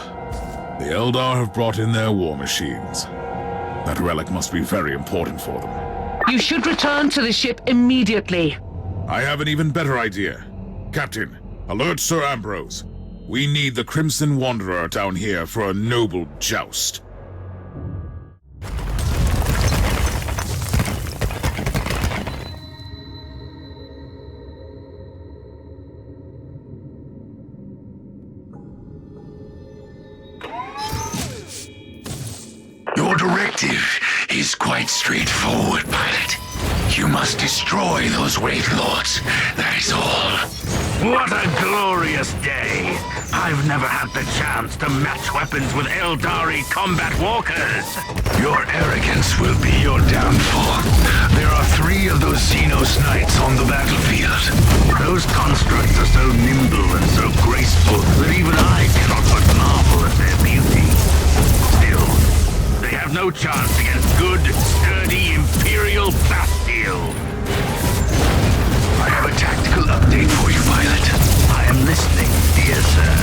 The Eldar have brought in their war machines. That relic must be very important for them. You should return to the ship immediately. I have an even better idea. Captain, alert Sir Ambrose. We need the Crimson Wanderer down here for a noble joust. Your directive is quite straightforward, pilot. You must destroy those Wraith Lords, that is all. What a glorious day! I've never had the chance to match weapons with Eldari combat walkers! Your arrogance will be your downfall. There are 3 of those Xenos Knights on the battlefield. Those constructs are so nimble and so graceful that even I cannot but marvel at their beauty. Still, they have no chance against good, sturdy Imperial Bastille. I have a tactical update for you, pilot. I am listening, dear sir.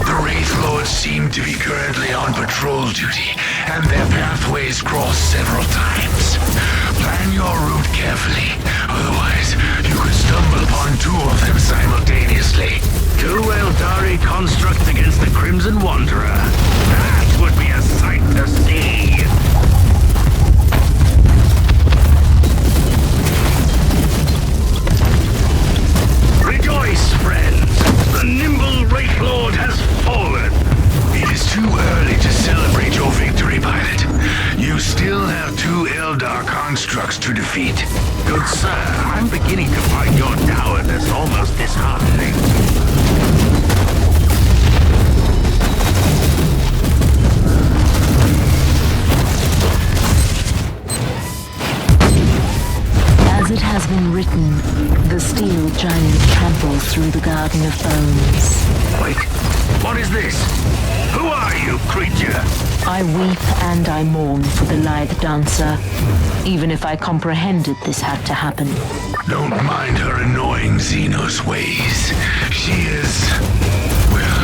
The Wraith Lords seem to be currently on patrol duty, and their pathways cross several times. Plan your route carefully, otherwise you could stumble upon 2 of them simultaneously. 2 Eldari constructs against the Crimson Wanderer. That would be a sight to see. Rejoice, friends! The nimble Wraith Lord has fallen! It is too early to celebrate your victory, pilot. You still have 2 Eldar constructs to defeat. Good sir, I'm beginning to find your dourness almost disheartening. As it has been written, the steel giant tramples through the Garden of Bones. Wait, what is this? Who are you, creature? I weep and I mourn for the lithe dancer, even if I comprehended this had to happen. Don't mind her annoying Xenos ways. She is... well,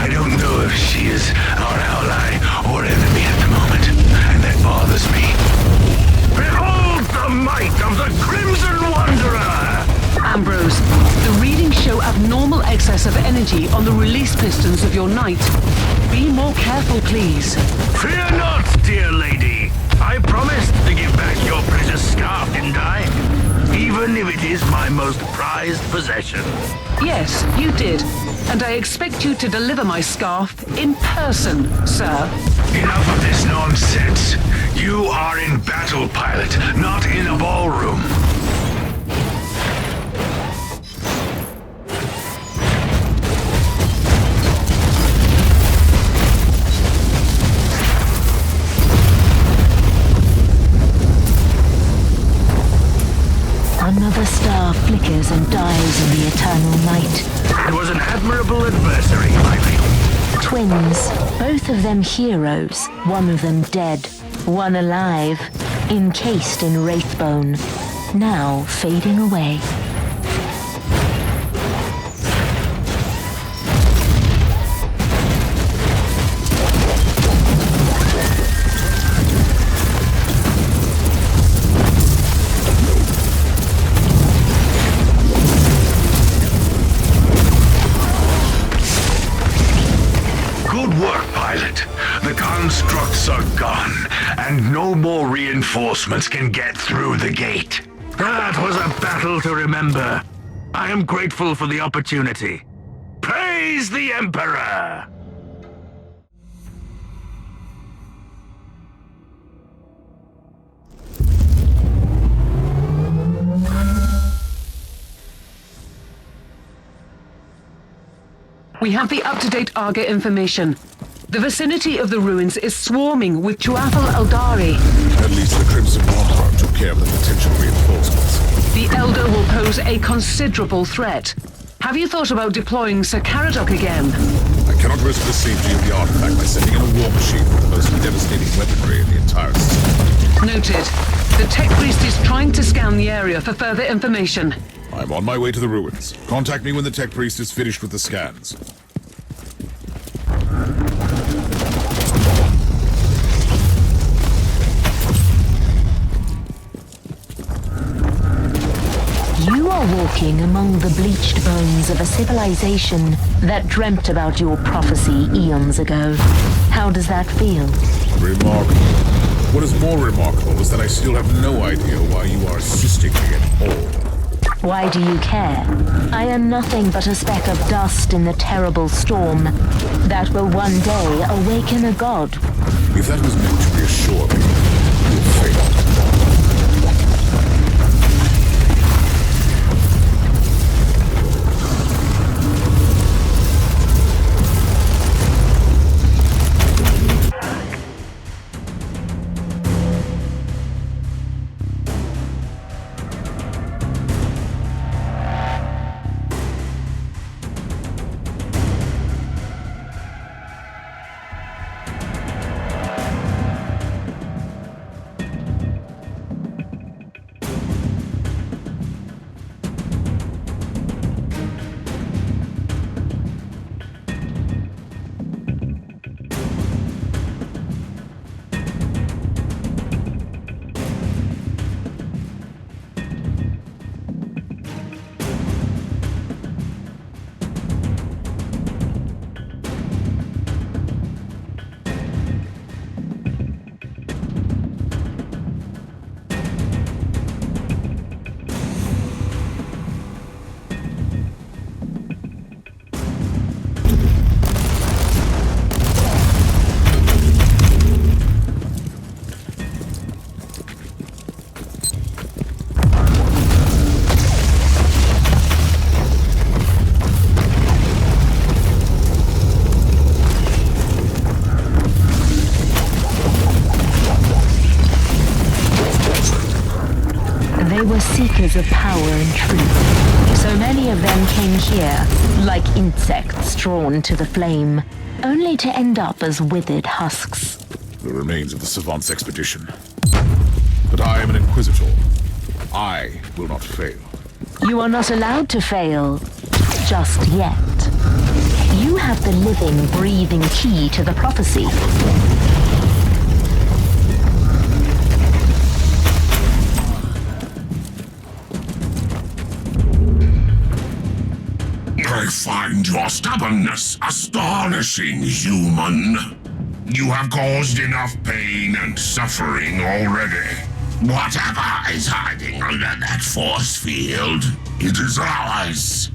I don't know if she is our ally or enemy at the moment, and that bothers me. Behold the might of the Crimson Wanderer! Ambrose, the readings show show abnormal excess of energy on the release pistons of your knight. Be more careful, please. Fear not, dear lady. I promised to give back your precious scarf, didn't I? Even if it is my most prized possession. Yes, you did. And I expect you to deliver my scarf in person, sir. Enough of this nonsense. You are in battle, pilot, not in a ballroom. Another star flickers and dies in the eternal night. It was an admirable adversary, my lady. Twins, both of them heroes, one of them dead, one alive, encased in wraithbone, now fading away. Constructs are gone, and no more reinforcements can get through the gate. That was a battle to remember. I am grateful for the opportunity. Praise the Emperor! We have the up-to-date Arga information. The vicinity of the ruins is swarming with Tuathal Eldari. At least the Crimson Wanderer took care of the potential reinforcements. The Eldar will pose a considerable threat. Have you thought about deploying Sir Caradoc again? I cannot risk the safety of the artifact by sending in a war machine with the most devastating weaponry in the entire system. Noted. The Tech Priest is trying to scan the area for further information. I'm on my way to the ruins. Contact me when the Tech Priest is finished with the scans. You are walking among the bleached bones of a civilization that dreamt about your prophecy eons ago. How does that feel? Remarkable. What is more remarkable is that I still have no idea why you are assisting me at all. Why do you care? I am nothing but a speck of dust in the terrible storm that will one day awaken a god. If that was meant to reassure me, you'll fail. They were seekers of power and truth. So many of them came here, like insects drawn to the flame, only to end up as withered husks. The remains of the Savant's expedition. But I am an Inquisitor. I will not fail. You are not allowed to fail. Just yet. You have the living, breathing key to the prophecy. I find your stubbornness astonishing, human. You have caused enough pain and suffering already. Whatever is hiding under that force field, it is ours.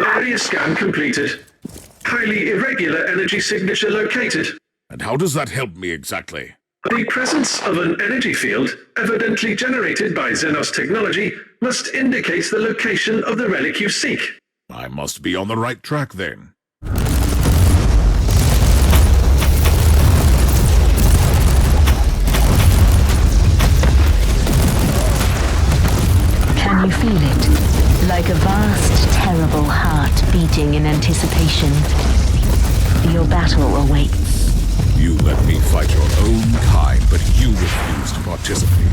Area scan completed. Highly irregular energy signature located. And how does that help me exactly? The presence of an energy field, evidently generated by Xenos technology, must indicate the location of the relic you seek. I must be on the right track then. Can you feel it? Like a vast, terrible heart beating in anticipation. Your battle awaits. You let me fight your own kind, but you refuse to participate.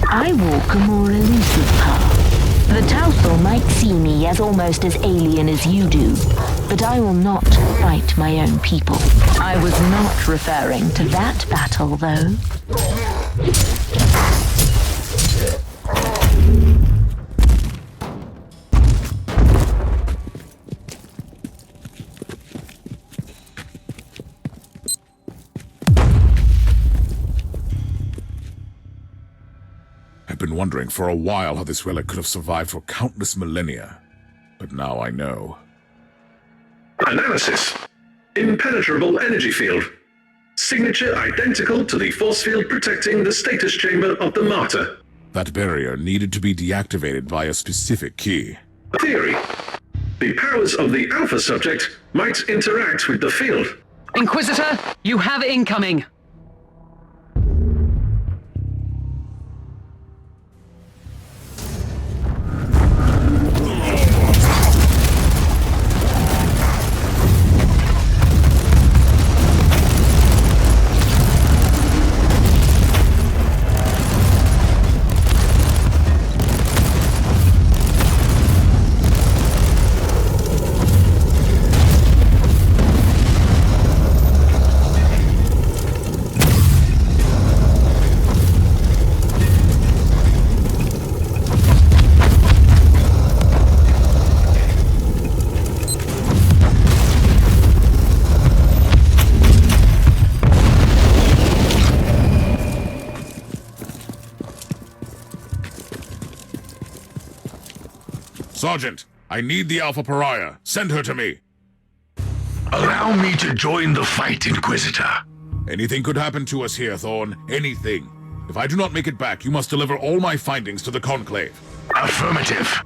I walk a more elusive path. The Tauthal might see me as almost as alien as you do, but I will not fight my own people. I was not referring to that battle, though. I've been wondering for a while how this relic could have survived for countless millennia, but now I know. Analysis. Impenetrable energy field. Signature identical to the force field protecting the status chamber of the Martyr. That barrier needed to be deactivated via a specific key. Theory. The powers of the Alpha subject might interact with the field. Inquisitor, you have incoming. Sergeant, I need the Alpha Pariah. Send her to me. Allow me to join the fight, Inquisitor. Anything could happen to us here, Thorn. Anything. If I do not make it back, you must deliver all my findings to the Conclave. Affirmative.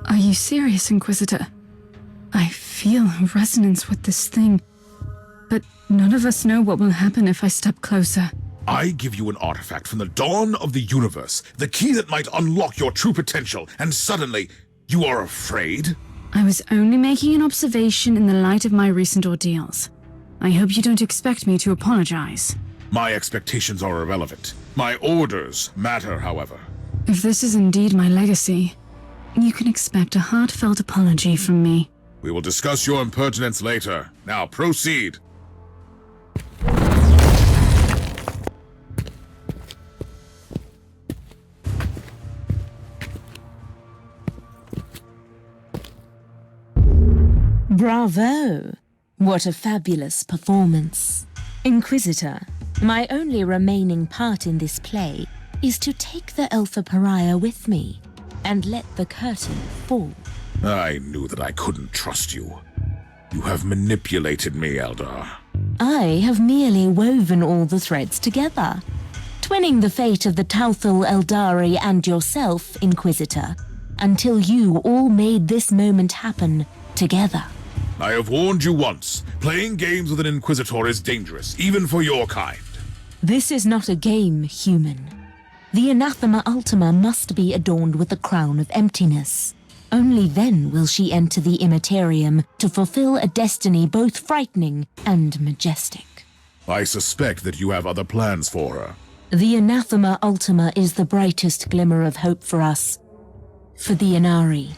Are you serious, Inquisitor? I feel a resonance with this thing, but none of us know what will happen if I step closer. I give you an artifact from the dawn of the universe, the key that might unlock your true potential, and suddenly, you are afraid? I was only making an observation in the light of my recent ordeals. I hope you don't expect me to apologize. My expectations are irrelevant. My orders matter, however. If this is indeed my legacy, you can expect a heartfelt apology from me. We will discuss your impertinence later. Now proceed. Bravo! What a fabulous performance. Inquisitor, my only remaining part in this play is to take the Alpha Pariah with me and let the curtain fall. I knew that I couldn't trust you. You have manipulated me, Eldar. I have merely woven all the threads together, twinning the fate of the Tauthal, Eldari, and yourself, Inquisitor, until you all made this moment happen together. I have warned you once. Playing games with an Inquisitor is dangerous, even for your kind. This is not a game, human. The Anathema Ultima must be adorned with the crown of emptiness. Only then will she enter the Immaterium to fulfill a destiny both frightening and majestic. I suspect that you have other plans for her. The Anathema Ultima is the brightest glimmer of hope for us. For the Inari,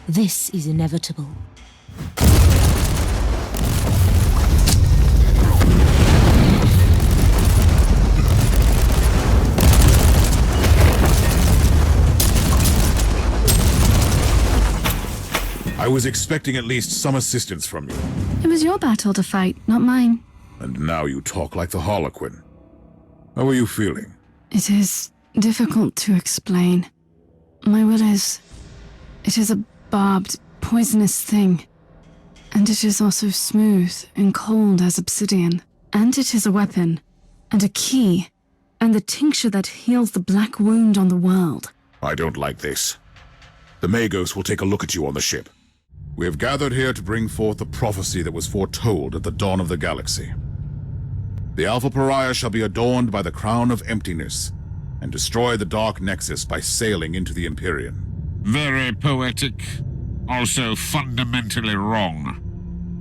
this is inevitable. I was expecting at least some assistance from you. It was your battle to fight, not mine. And now you talk like the Harlequin. How are you feeling? It is difficult to explain. My will is... It is a barbed, poisonous thing. And it is also smooth and cold as obsidian. And it is a weapon, and a key, and the tincture that heals the black wound on the world. I don't like this. The Magos will take a look at you on the ship. We have gathered here to bring forth the prophecy that was foretold at the dawn of the galaxy. The Alpha Pariah shall be adorned by the crown of emptiness, and destroy the Dark Nexus by sailing into the Empyrean. Very poetic, also fundamentally wrong.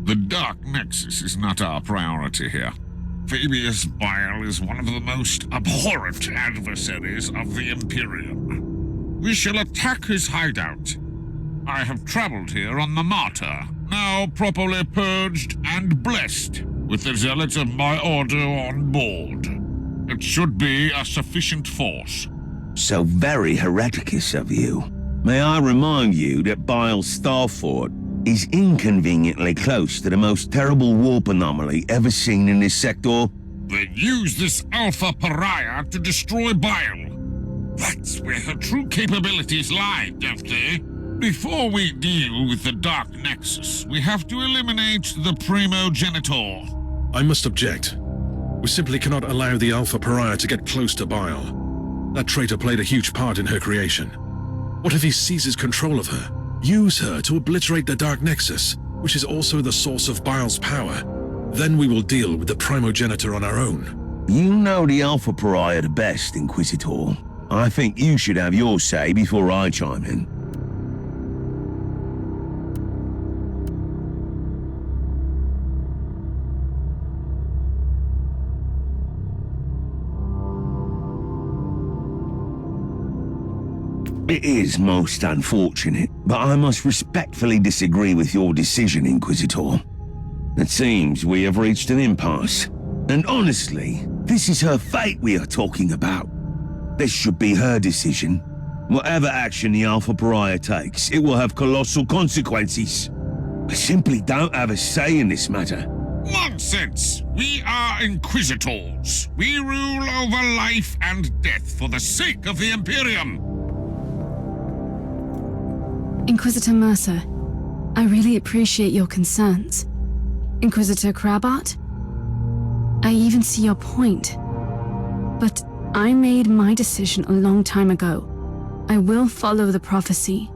The Dark Nexus is not our priority here. Fabius Bile is one of the most abhorrent adversaries of the Empyrean. We shall attack his hideout. I have traveled here on the Martyr, now properly purged and blessed, with the zealots of my order on board. It should be a sufficient force. So very hereticous of you. May I remind you that Bile's Star Fort is inconveniently close to the most terrible warp anomaly ever seen in this sector? They use this Alpha Pariah to destroy Bile. That's where her true capabilities lie, don't they? Before we deal with the Dark Nexus, we have to eliminate the Primogenitor. I must object. We simply cannot allow the Alpha Pariah to get close to Bile. That traitor played a huge part in her creation. What if he seizes control of her? Use her to obliterate the Dark Nexus, which is also the source of Bile's power. Then we will deal with the Primogenitor on our own. You know the Alpha Pariah the best, Inquisitor. I think you should have your say before I chime in. It is most unfortunate, but I must respectfully disagree with your decision, Inquisitor. It seems we have reached an impasse. And honestly, this is her fate we are talking about. This should be her decision. Whatever action the Alpha Pariah takes, it will have colossal consequences. I simply don't have a say in this matter. Nonsense! We are Inquisitors. We rule over life and death for the sake of the Imperium. Inquisitor Mercer, I really appreciate your concerns. Inquisitor Crabart, I even see your point. But I made my decision a long time ago. I will follow the prophecy.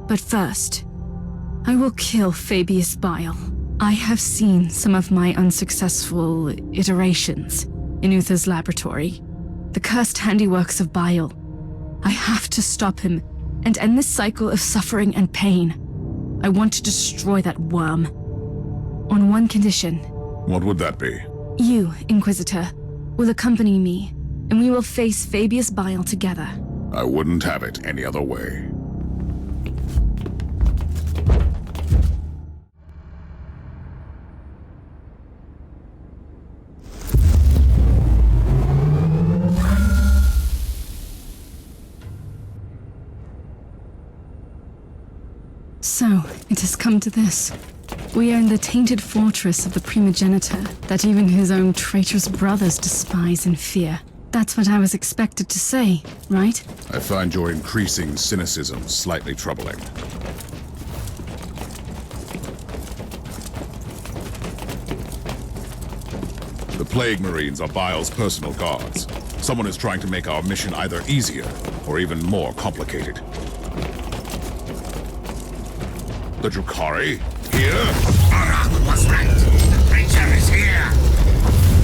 But first, I will kill Fabius Bile. I have seen some of my unsuccessful iterations in Uther's laboratory. The cursed handiworks of Bile. I have to stop him and end this cycle of suffering and pain. I want to destroy that worm. On one condition. What would that be? You, Inquisitor, will accompany me, and we will face Fabius Bile together. I wouldn't have it any other way. So, it has come to this. We are in the tainted fortress of the Primogenitor that even his own traitorous brothers despise and fear. That's what I was expected to say, right? I find your increasing cynicism slightly troubling. The Plague Marines are Bile's personal guards. Someone is trying to make our mission either easier or even more complicated. The Drukhari? Here? Orak was right. The creature is here.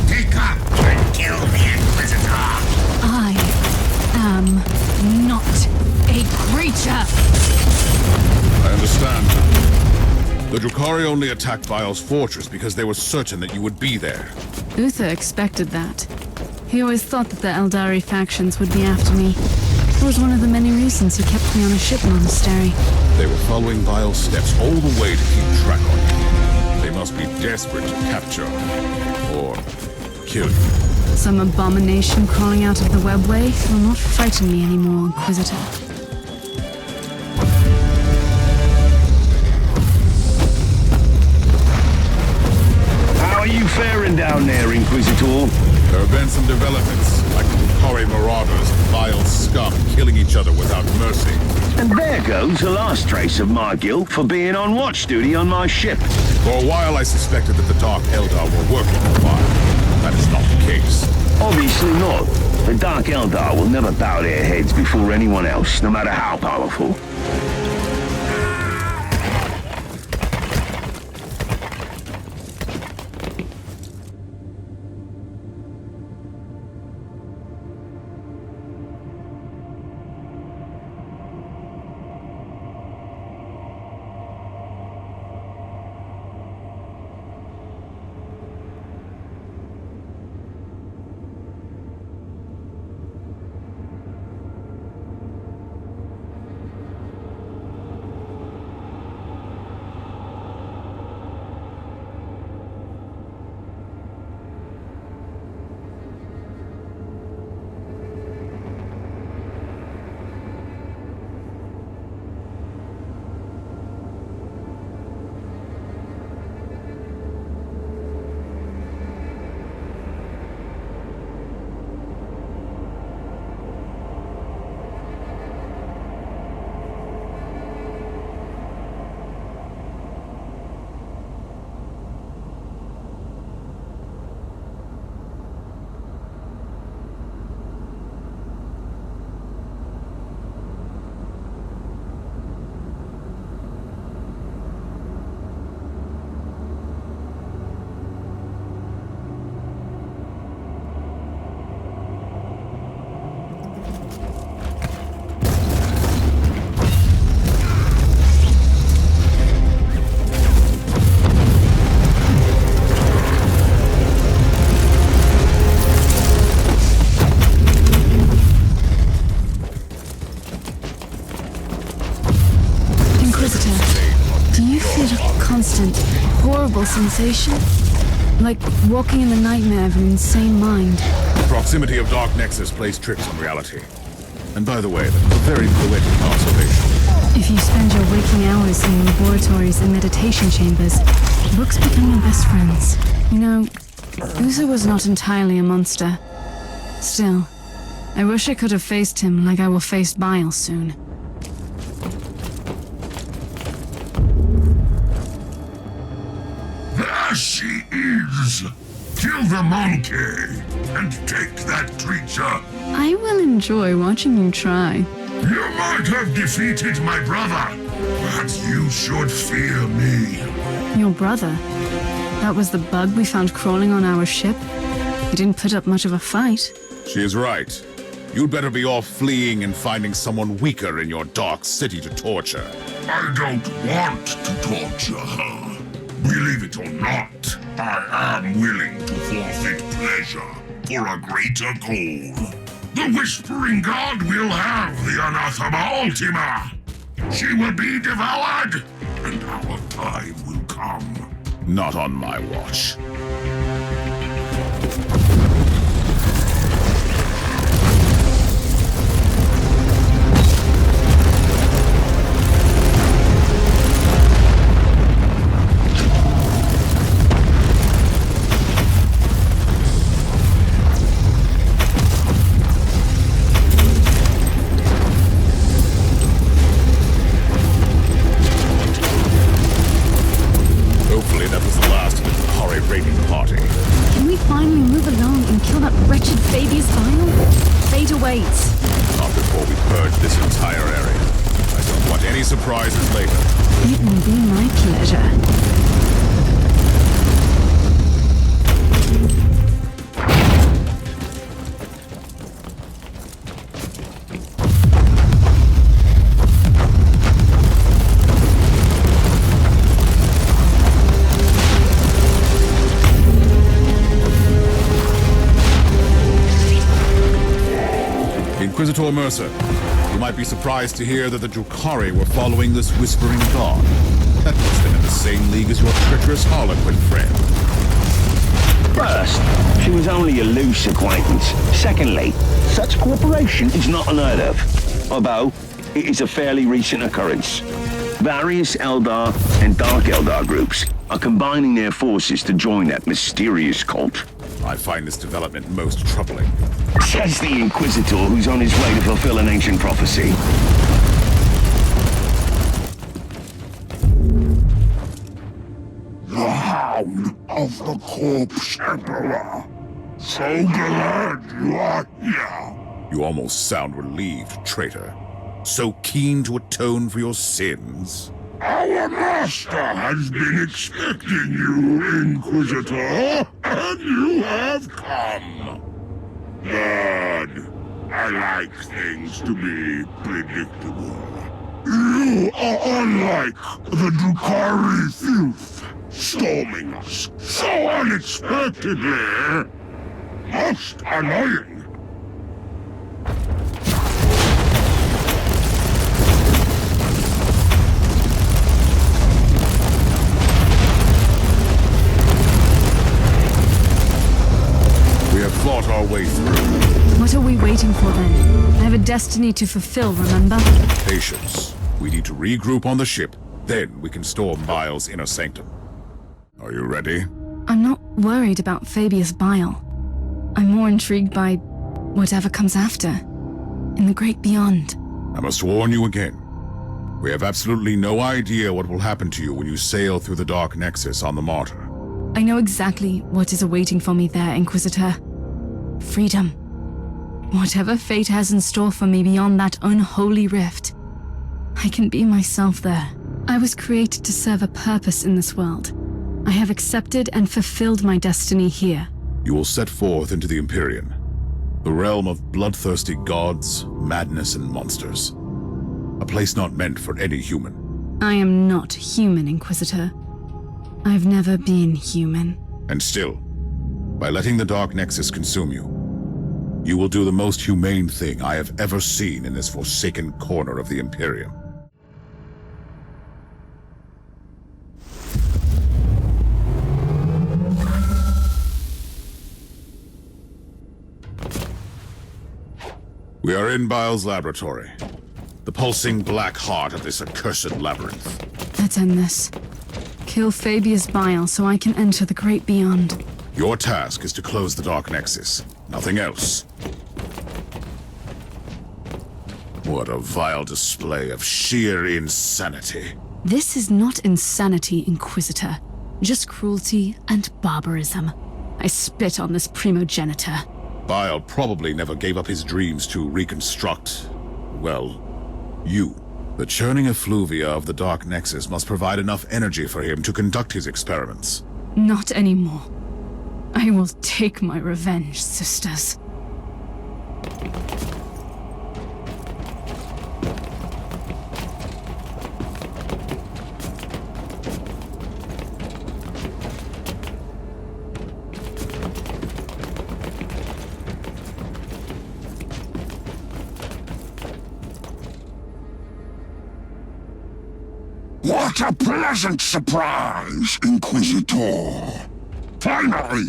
Take up and kill the Inquisitor. I am not a creature. I I understand. The Drukhari only attacked Bile's fortress because they were certain that you would be there. Uther expected that. He always thought that the Eldari factions would be after me. It was one of the many reasons he kept me on a ship monastery. They were following Bile's steps all the way to keep track on you. They must be desperate to capture or kill you. Some abomination crawling out of the webway will not frighten me anymore, Inquisitor. How are you faring down there, Inquisitor? There have been some developments, like the Drukhari marauders and vile scum killing each other without mercy. And there goes the last trace of my guilt for being on watch duty on my ship. For a while I suspected that the Dark Eldar were working for Bile. That is not the case. Obviously not. The Dark Eldar will never bow their heads before anyone else, no matter how powerful. Horrible sensation? Like walking in the nightmare of an insane mind. The proximity of Dark Nexus plays tricks on reality. And by the way, that's a very poetic observation. If you spend your waking hours in laboratories and meditation chambers, books become your best friends. You know, Uther was not entirely a monster. Still, I wish I could have faced him like I will face Bile soon. There she is! Kill the monkey and take that creature. I will enjoy watching you try. You might have defeated my brother, but you should fear me. Your brother? That was the bug we found crawling on our ship? He didn't put up much of a fight. She is right. You'd better be off fleeing and finding someone weaker in your dark city to torture. I don't want to torture her. Believe it or not, I am willing to forfeit pleasure for a greater goal. The Whispering God will have the Anathema Ultima. She will be devoured, and our time will come. Not on my watch. Fabius Bile? Fate awaits. Not before we purge this entire area. I don't want any surprises later. It will be my pleasure. Inquisitor Mercer, you might be surprised to hear that the Drukhari were following this Whispering God. That puts them in the same league as your treacherous Harlequin friend. First, she was only a loose acquaintance. Secondly, such cooperation is not unheard of, although it is a fairly recent occurrence. Various Eldar and Dark Eldar groups are combining their forces to join that mysterious cult. I find this development most troubling. Says the Inquisitor who's on his way to fulfill an ancient prophecy. The Hound of the Corpse Emperor. So glad you are here. You almost sound relieved, traitor. So keen to atone for your sins. Our master has been expecting you, Inquisitor, and you have come. Good. I like things to be predictable. You are unlike the Drukhari filth, storming us so unexpectedly. Most annoying. We have fought our way through. What are we waiting for then? I have a destiny to fulfill, remember? Patience. We need to regroup on the ship, then we can storm Bile's inner sanctum. Are you ready? I'm not worried about Fabius Bile. I'm more intrigued by whatever comes after, in the great beyond. I must warn you again. We have absolutely no idea what will happen to you when you sail through the Dark Nexus on the Martyr. I know exactly what is awaiting for me there, Inquisitor. Freedom. Whatever fate has in store for me beyond that unholy rift, I can be myself there. I was created to serve a purpose in this world. I have accepted and fulfilled my destiny here. You will set forth into the Empyrean, the realm of bloodthirsty gods, madness, and monsters. A place not meant for any human. I am not human, Inquisitor. I've never been human. And still, by letting the Dark Nexus consume you, you will do the most humane thing I have ever seen in this forsaken corner of the Imperium. We are in Bile's laboratory, the pulsing black heart of this accursed labyrinth. Let's end this. Kill Fabius Bile so I can enter the great beyond. Your task is to close the Dark Nexus, nothing else. What a vile display of sheer insanity. This is not insanity, Inquisitor. Just cruelty and barbarism. I spit on this Primogenitor. Bile probably never gave up his dreams to reconstruct, well, you. The churning effluvia of the Dark Nexus must provide enough energy for him to conduct his experiments. Not anymore. I will take my revenge, sisters. What a pleasant surprise, Inquisitor. Finally,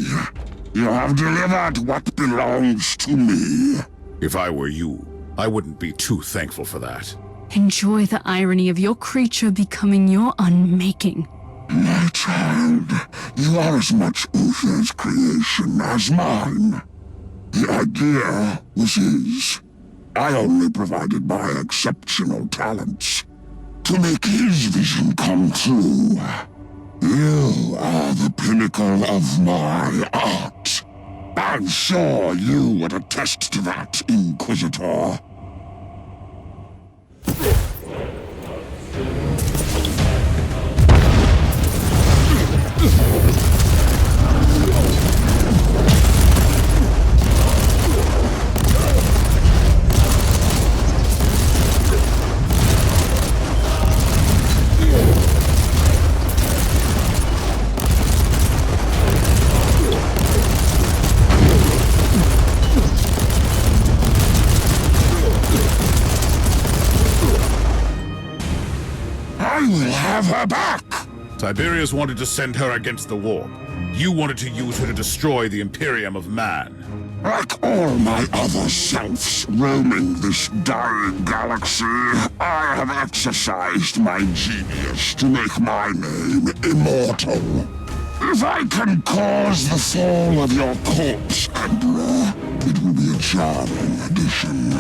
you have delivered what belongs to me. If I were you, I wouldn't be too thankful for that. Enjoy the irony of your creature becoming your unmaking. My child, you are as much Uther's creation as mine. The idea was his. I only provided my exceptional talents to make his vision come true. You are the pinnacle of my art. I'm sure you would attest to that, Inquisitor. I will have her back! Tiberius wanted to send her against the warp. You wanted to use her to destroy the Imperium of Man. Like all my other selves roaming this dying galaxy, I have exercised my genius to make my name immortal. If I can cause the fall of your corpse, Emperor, it will be a charming addition.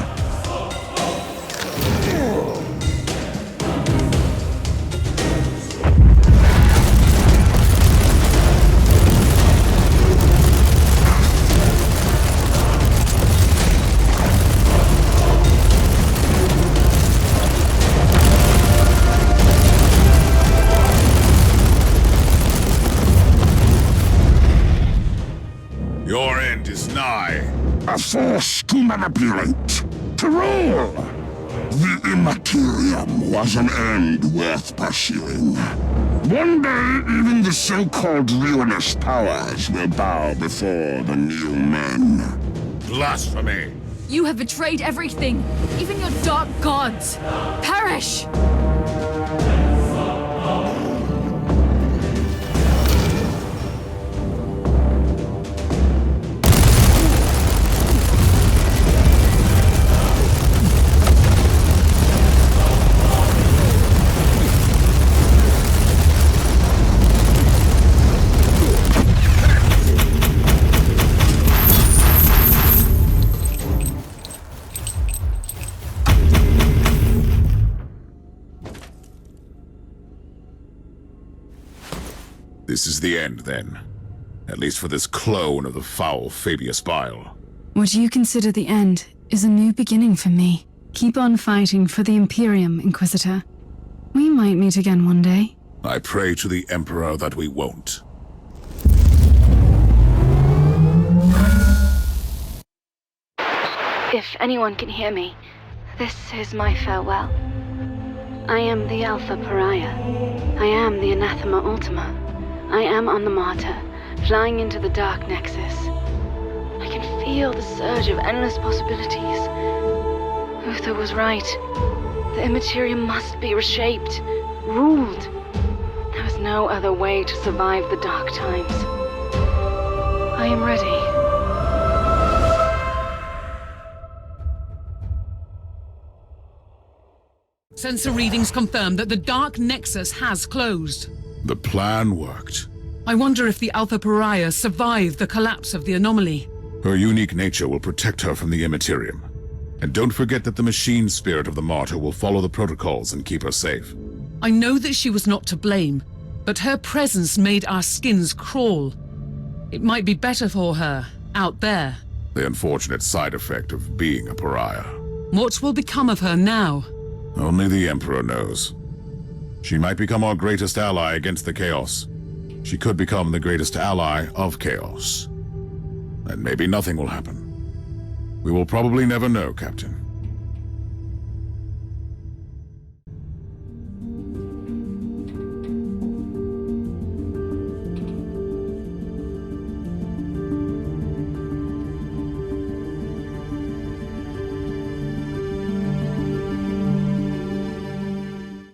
Your end is nigh. A force to manipulate, to rule. The Immaterium was an end worth pursuing. One day, even the so-called ruinous powers will bow before the new men. Blasphemy! You have betrayed everything, even your dark gods. Perish! This is the end, then. At least for this clone of the foul Fabius Bile. What you consider the end is a new beginning for me. Keep on fighting for the Imperium, Inquisitor. We might meet again one day. I pray to the Emperor that we won't. If anyone can hear me, this is my farewell. I am the Alpha Pariah. I am the Anathema Ultima. I am on the Martyr, flying into the Dark Nexus. I can feel the surge of endless possibilities. Uther was right. The Immaterium must be reshaped, ruled. There is no other way to survive the dark times. I am ready. Sensor readings confirm that the Dark Nexus has closed. The plan worked. I wonder if the Alpha Pariah survived the collapse of the anomaly. Her unique nature will protect her from the Immaterium. And don't forget that the machine spirit of the Martyr will follow the protocols and keep her safe. I know that she was not to blame, but her presence made our skins crawl. It might be better for her out there. The unfortunate side effect of being a pariah. What will become of her now? Only the Emperor knows. She might become our greatest ally against the Chaos. She could become the greatest ally of Chaos. And maybe nothing will happen. We will probably never know, Captain.